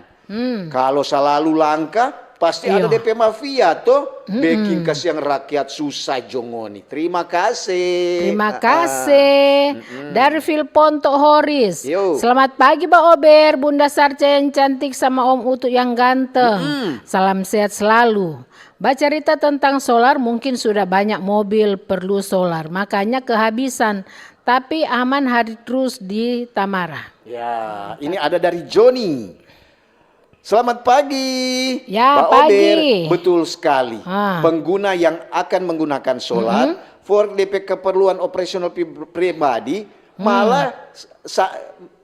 [SPEAKER 1] Kalau selalu langka, pasti ada DP mafia toh. Baking kasihan rakyat susah jongoni. Terima kasih.
[SPEAKER 2] Terima kasih. Dari Philponto Horis. Selamat pagi Mbak Ober, Bunda Sarce yang cantik sama Om Utut yang ganteng. Salam sehat selalu. Baca cerita tentang solar, mungkin sudah banyak mobil perlu solar, makanya kehabisan. Tapi aman hari terus di Tamara.
[SPEAKER 1] Ya, ini ada dari Joni. Selamat pagi,
[SPEAKER 2] ya,
[SPEAKER 1] Pak
[SPEAKER 2] pagi.
[SPEAKER 1] Ober. Betul sekali. Pengguna yang akan menggunakan solar for DP keperluan operasional pribadi malah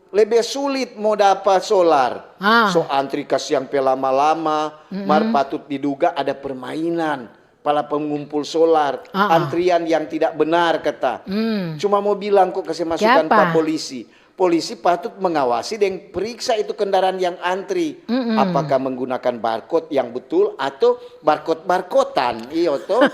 [SPEAKER 1] lebih sulit mau dapat solar. So antri kasih yang lama-lama, patut diduga ada permainan para pengumpul solar, antrian yang tidak benar kata. Cuma mau bilang kok kasih masukan Pak Polisi. Polisi patut mengawasi dan periksa itu kendaraan yang antri. Apakah menggunakan barcode yang betul atau barcode-barcodan. Iya toh.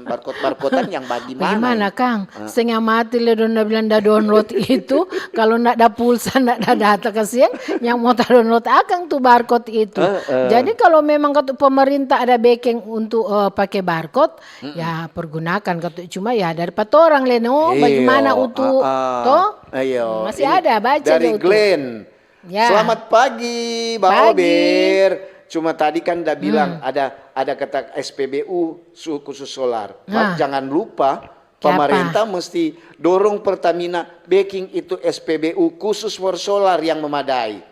[SPEAKER 1] Barcode-barcodan yang bagaimana?
[SPEAKER 2] Bagaimana Kang? Setengah mati le bilang dah download itu. Kalau nak ada pulsa, nak ada data kasihan, yang mau download akang tuh barcode itu. Jadi kalau memang kata pemerintah ada backing untuk pakai barcode, ya pergunakan. Cuma ya dari orang leno, bagaimana untuk toh?
[SPEAKER 1] Ayo.
[SPEAKER 2] Masih ada baca
[SPEAKER 1] dari Glenn. Selamat pagi, Mbak Ober. Cuma tadi kan udah bilang ada kata SPBU khusus solar. Jangan lupa pemerintah mesti dorong Pertamina backing itu SPBU khusus for solar yang memadai.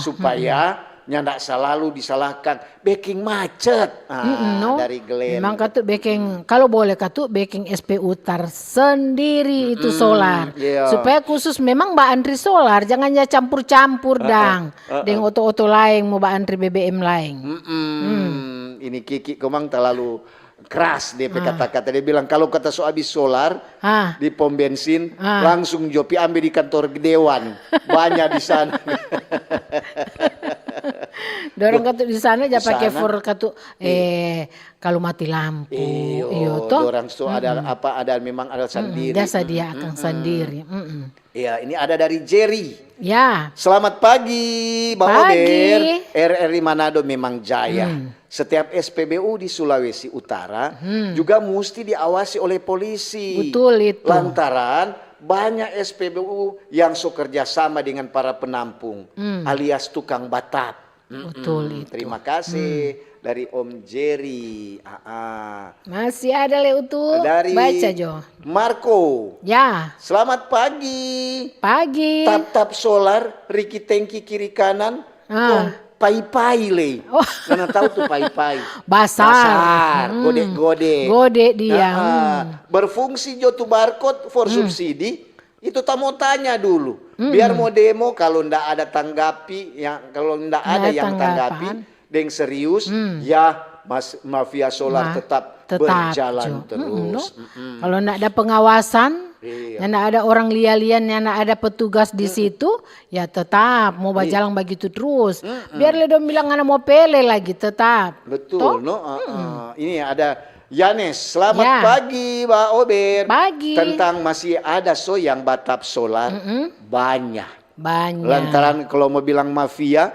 [SPEAKER 1] Supaya nyandak selalu disalahkan backing macet. Dari Glenn.
[SPEAKER 2] Memang katu backing, kalau boleh katu backing SPU tersendiri itu solar. Supaya khusus memang Mbak antri solar, jangan ya campur-campur dang. Dengan oto-oto lain mau Mbak antri BBM lain.
[SPEAKER 1] Ini Kiki kemang terlalu keras DP kata-kata. Dia bilang kalau kata so habis solar di pom bensin langsung Jopi ambil di kantor Dewan. Banyak di sana.
[SPEAKER 2] Dorong katu di sana aja pakai for katu kalau mati lampu. Iyo toh.
[SPEAKER 1] Dorang so ada apa ada memang ada sendiri.
[SPEAKER 2] Biasa dia akan sendiri.
[SPEAKER 1] Iya, ini ada dari Jerry.
[SPEAKER 2] Ya.
[SPEAKER 1] Selamat pagi, Mbak Ober. RRI Manado memang jaya. Setiap SPBU di Sulawesi Utara juga mesti diawasi oleh polisi.
[SPEAKER 2] Betul itu.
[SPEAKER 1] Lantaran banyak SPBU yang so kerjasama dengan para penampung alias tukang batap.
[SPEAKER 2] Betul itu.
[SPEAKER 1] Terima kasih dari Om Jerry.
[SPEAKER 2] Masih ada Leutu.
[SPEAKER 1] Dari
[SPEAKER 2] baca Jo.
[SPEAKER 1] Marco.
[SPEAKER 2] Ya.
[SPEAKER 1] Selamat pagi.
[SPEAKER 2] Pagi.
[SPEAKER 1] Tap-tap solar, Riki tengki kiri kanan. Pai-pai le. Karena tahu tuh pai-pai.
[SPEAKER 2] Basar.
[SPEAKER 1] Gode-gode.
[SPEAKER 2] Gode dia.
[SPEAKER 1] Berfungsi jo tuh barcode for subsidi. Itu tak mau tanya dulu. Biar mau demo kalau ndak ada tanggapi, kalau ndak ada yang tanggapi, deng serius, ya mafia solar tetap berjalan terus.
[SPEAKER 2] Kalau ndak ada pengawasan, ndak ada orang lian-lian, ndak ada petugas di situ, ya tetap mau berjalan begitu terus. Biar le dong bilang anak mau pele lagi tetap.
[SPEAKER 1] Betul, ini ada Yanes, selamat pagi Mbak Ober.
[SPEAKER 2] Pagi.
[SPEAKER 1] Tentang masih ada yang batap solar, banyak. Lantaran kalau mau bilang mafia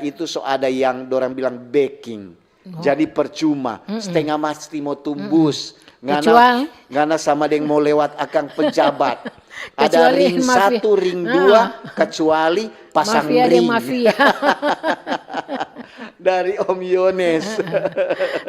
[SPEAKER 1] itu ada yang dorang bilang backing. Jadi percuma, setengah mati mau tumbus. Ngana sama yang mau lewat akang pejabat. Ada ring 1, ring 2, kecuali pasang ring.
[SPEAKER 2] Mafia.
[SPEAKER 1] Dari Om Yones.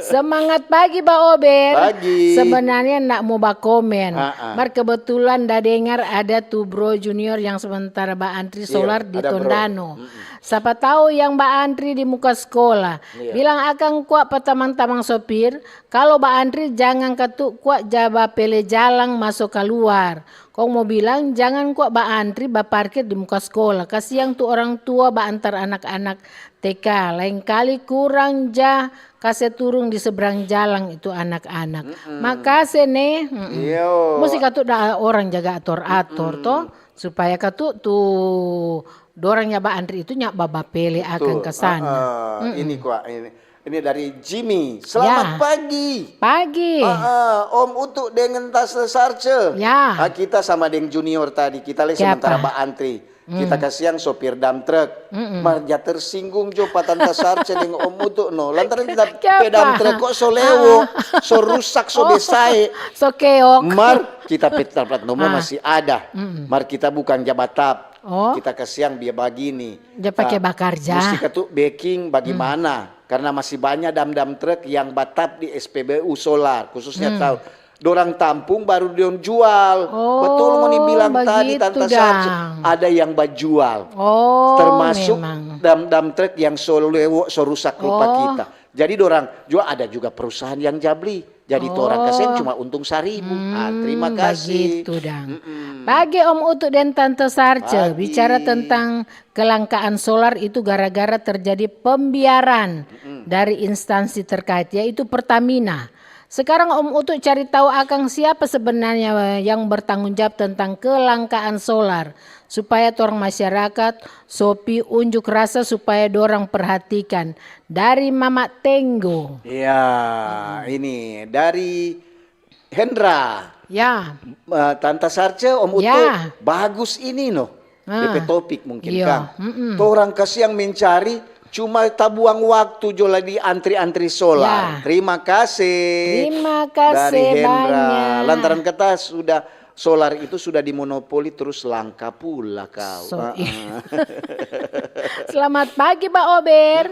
[SPEAKER 2] Semangat pagi Mbak Ober.
[SPEAKER 1] Pagi.
[SPEAKER 2] Sebenarnya nak mau komen. Mar kebetulan dah dengar ada tuh bro junior yang sementara Mbak antri solar di Tondano. Siapa tahu yang Mbak antri di muka sekolah. Bilang akan kuat petamang-tamang sopir. Kalau Mbak antri jangan ketuk kuat jaba pele jalang masuk keluar. Kau mau bilang jangan kok ba antri ba parkir di muka sekolah. Kasihan tuh orang tua ba antar anak-anak TK. Lain kali kurang kasih turun di seberang jalan itu anak-anak. Makasih nih.
[SPEAKER 1] Yo.
[SPEAKER 2] Mesti katu da orang jaga atur-atur toh supaya katu tuh dorangnya ba antri itu nyak baba pele akan ke sana.
[SPEAKER 1] Ini kuah ini dari Jimmy. Selamat pagi.
[SPEAKER 2] Pagi.
[SPEAKER 1] Om Utuk dengan Tante Sarce.
[SPEAKER 2] Ya.
[SPEAKER 1] Kita sama dengan junior tadi. Kita lihat sementara ba antri. Kita kasihan sopir dump truck. Marja tersinggung jo pa Tante Sarce dengan Om Utuk no. Lantaran kita pedam truck kok so lewo, so rusak, so besai.
[SPEAKER 2] So keok.
[SPEAKER 1] Mar kita peta plat nomor masih ada. Mar kita bukan jabatap. Kita kasihan biar begini.
[SPEAKER 2] Dia pakai bakarja.
[SPEAKER 1] Mesti ketuk backing bagaimana? Karena masih banyak dam-dam truk yang batap di SPBU Solar, khususnya tahu. Dorang tampung baru dia jual. Betul mau dibilang tadi Tante Sarce. Ada yang bajual. Termasuk dam-dam truk yang solo rusak rupa kita. Jadi dorang juga ada juga perusahaan yang jabli. Jadi orang kasihan cuma untung 1.000. Terima kasih.
[SPEAKER 2] Begitu dang. Pagi Om Utuk dan Tante Sarce bicara tentang kelangkaan solar itu gara-gara terjadi pembiaran dari instansi terkait yaitu Pertamina. Sekarang Om Utuk cari tahu akan siapa sebenarnya yang bertanggung jawab tentang kelangkaan solar supaya orang masyarakat sopi unjuk rasa supaya dorang perhatikan dari Mama Tenggo.
[SPEAKER 1] Ya, ini dari Hendra.
[SPEAKER 2] Ya.
[SPEAKER 1] Tante Sarce, Om Utuk, bagus ini no. DP topik mungkin Kang. Orang kasih yang mencari cuma tabuang waktu jola di antri-antri solar. Terima kasih.
[SPEAKER 2] Terima kasih
[SPEAKER 1] dari Hendra.
[SPEAKER 2] banyak.
[SPEAKER 1] Lantaran kata sudah solar itu sudah dimonopoli terus langka pula kau.
[SPEAKER 2] Selamat pagi Mbak Ober.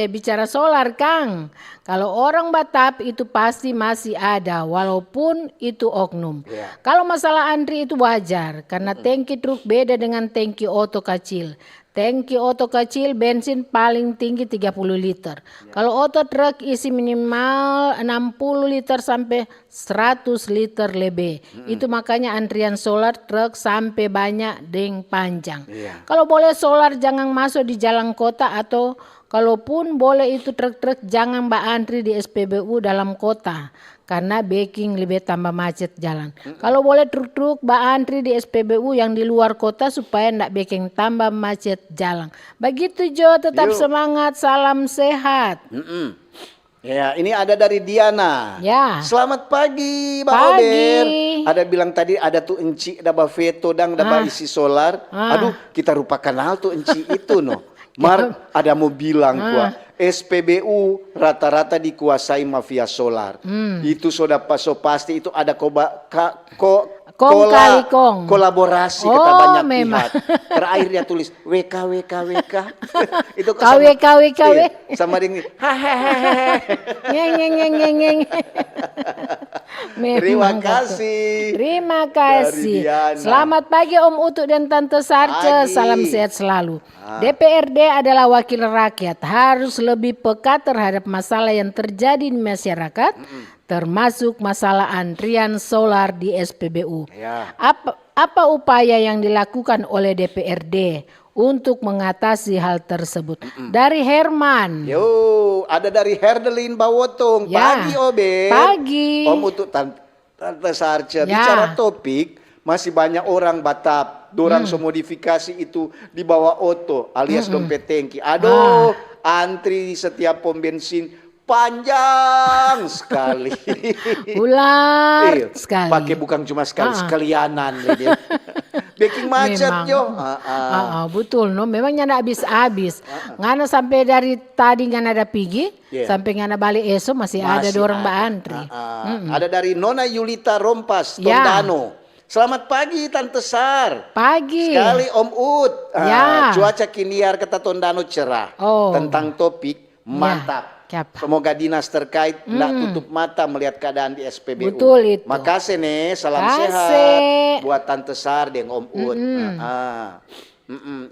[SPEAKER 2] Bicara solar Kang. Kalau orang Batak itu pasti masih ada walaupun itu oknum. Kalau masalah antri itu wajar karena tangki truk beda dengan tangki oto kecil. Tangki oto kecil bensin paling tinggi 30 liter. Kalau oto truk isi minimal 60 liter sampai 100 liter lebih. Itu makanya antrian solar truk sampai banyak dan panjang. Kalau boleh solar jangan masuk di jalan kota atau kalaupun boleh itu truk-truk jangan antri di SPBU dalam kota. Karena backing lebih tambah macet jalan. Kalau boleh truk-truk antri di SPBU yang di luar kota supaya ndak backing tambah macet jalan. Begitu Jo, tetap semangat, salam sehat.
[SPEAKER 1] Ya, ini ada dari Diana.
[SPEAKER 2] Ya.
[SPEAKER 1] Selamat pagi, Mbak Ober. Ada bilang tadi ada tuh enci, ada veto dan ada isi solar. Aduh, kita rupa kenal tuh enci itu no. Mar, ada mau bilang gua, SPBU rata-rata dikuasai mafia solar. Itu sudah pasti itu ada kolaborasi kata banyak pihak. Terakhir dia tulis WK. Itu
[SPEAKER 2] KW.
[SPEAKER 1] Sama dengan Terima kasih.
[SPEAKER 2] Terima kasih. Selamat pagi Om Utuk dan Tante Sarce. Salam sehat selalu. DPRD adalah wakil rakyat, harus lebih peka terhadap masalah yang terjadi di masyarakat, termasuk masalah antrian solar di SPBU. Apa upaya yang dilakukan oleh DPRD untuk mengatasi hal tersebut? Dari Herman.
[SPEAKER 1] Ada dari Herdelin Bawotong. Pagi Obe.
[SPEAKER 2] Pagi.
[SPEAKER 1] Om Utuk Tante Sarce. Bicara topik, masih banyak orang Batak. Dorang modifikasi itu di bawah oto alias dompet tangki. Aduh, antri di setiap pom bensin panjang sekali.
[SPEAKER 2] Ular sekali.
[SPEAKER 1] Pakai bukan cuma sekali, sekalianan. Baking macet yo.
[SPEAKER 2] Betul no, memangnya nggak habis-habis. Ngana sampai dari tadi ngana ada pigi, sampai ngana balik esok masih ada dorang antri.
[SPEAKER 1] Ada dari Nona Yulita Rompas, Tondano. Selamat pagi Tante Sar.
[SPEAKER 2] Pagi.
[SPEAKER 1] Sekali Om Ut. Cuaca kiniar kata Tondano cerah. Tentang topik mantap. Semoga dinas terkait tidak tutup mata melihat keadaan di SPBU.
[SPEAKER 2] Betul itu.
[SPEAKER 1] Makasih nih, salam sehat buat Tante Sar dan Om Ut.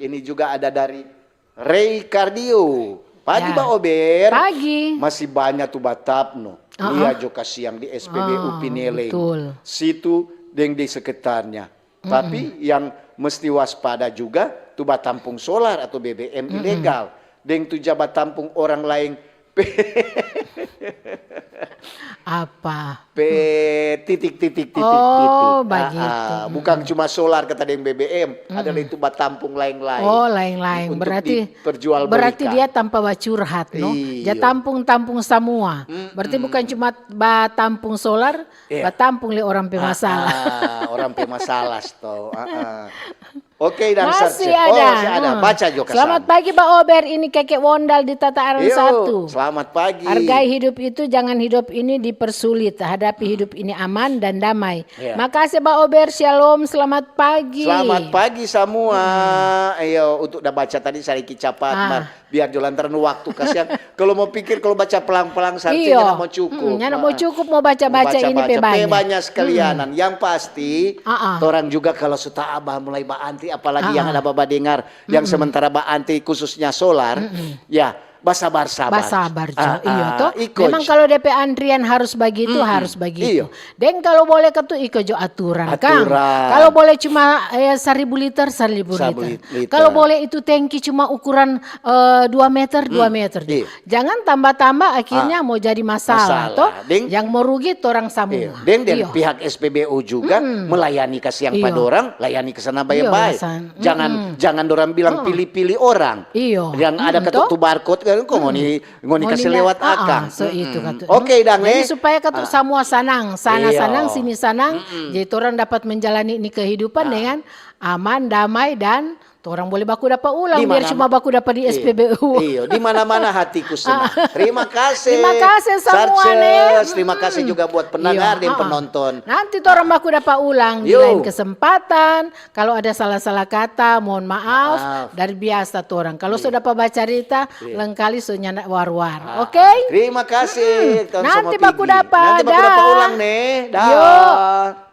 [SPEAKER 1] Ini juga ada dari Ray Cardio. Pagi Mbak Ober.
[SPEAKER 2] Pagi.
[SPEAKER 1] Masih banyak tuh Batap no. Lihat juga siang di SPBU Pineleng.
[SPEAKER 2] Betul.
[SPEAKER 1] Situ deng di sekitarnya. Tapi yang mesti waspada juga tuh batampung solar atau BBM ilegal. Deng tuh jabat tampung orang lain
[SPEAKER 2] Apa?
[SPEAKER 1] titik.
[SPEAKER 2] Oh, begitu.
[SPEAKER 1] Bukan cuma solar kata deng BBM, adalah itu batampung lain-lain.
[SPEAKER 2] Oh, lain-lain.
[SPEAKER 1] Untuk
[SPEAKER 2] Berarti
[SPEAKER 1] diperjualbelikan.
[SPEAKER 2] dia tanpa bacurhat, no?
[SPEAKER 1] Iya.
[SPEAKER 2] Dia tampung semua. Berarti bukan cuma batampung solar, batampung le orang pemasalah.
[SPEAKER 1] Orang pemasalah toh. Oke, dan
[SPEAKER 2] Masih
[SPEAKER 1] search.
[SPEAKER 2] ada.
[SPEAKER 1] Masih ada. Baca juga.
[SPEAKER 2] Selamat pagi Pak Ober, ini Kekek Wondal di Tata Aran 1.
[SPEAKER 1] Selamat pagi.
[SPEAKER 2] Hargai hidup itu, jangan hidup ini dipersulit. Hadapi hidup ini aman dan damai.
[SPEAKER 1] Ya.
[SPEAKER 2] Makasih Pak Ober, shalom, selamat pagi.
[SPEAKER 1] Selamat pagi semua. Ayo, untuk udah baca tadi sedikit cepat, Mar. Biar jolantaran waktu kasihan. Kalau mau pikir kalau baca pelang-pelang seharusnya mau cukup.
[SPEAKER 2] Nyana mau cukup mau baca-baca ini
[SPEAKER 1] banyak
[SPEAKER 2] banyak
[SPEAKER 1] sekalianan. Yang pasti, orang juga kalau sudah abah mulai baanti, apalagi yang ada bapak dengar, yang sementara baanti khususnya solar, ya Basabar-sabar.
[SPEAKER 2] Basabar jo. Iya toh.
[SPEAKER 1] Iko
[SPEAKER 2] Memang kalau DP antrian harus begitu, harus begitu. Den kalau boleh ketu iko jo aturan, Kang. Kalau boleh cuma 1.000 liter, 1.000 liter. Kalau boleh itu tangki cuma ukuran 2 meter, 2 meter. Jangan tambah-tambah akhirnya mau jadi masalah toh. Yang mau rugi orang semua.
[SPEAKER 1] Dan dari pihak SPBU juga melayani kasih yang pada orang, layani ke sana baik-baik. Jangan orang bilang pilih-pilih orang. Yang ada ketutup barcode kok ngoni kasih lewat akang.
[SPEAKER 2] So itu
[SPEAKER 1] Oke, Dang.
[SPEAKER 2] Jadi supaya katu semua sanang, sanang sini sanang. Jadi orang dapat menjalani ini kehidupan dengan aman, damai dan orang boleh baku dapat ulang biar cuma baku dapat di SPBU.
[SPEAKER 1] Iya, di mana-mana hatiku senang. Terima kasih.
[SPEAKER 2] Terima kasih semua
[SPEAKER 1] Terima kasih juga buat pendengar dan penonton.
[SPEAKER 2] Nanti orang baku dapat ulang di lain kesempatan. Kalau ada salah-salah kata, mohon maaf. Dari biasa tuh orang. Kalau sudah dapat baca cerita, lengkali sunya war-war. Oke?
[SPEAKER 1] Terima kasih.
[SPEAKER 2] Nanti baku dapat.
[SPEAKER 1] Nanti baku dapat ulang nih. Dah.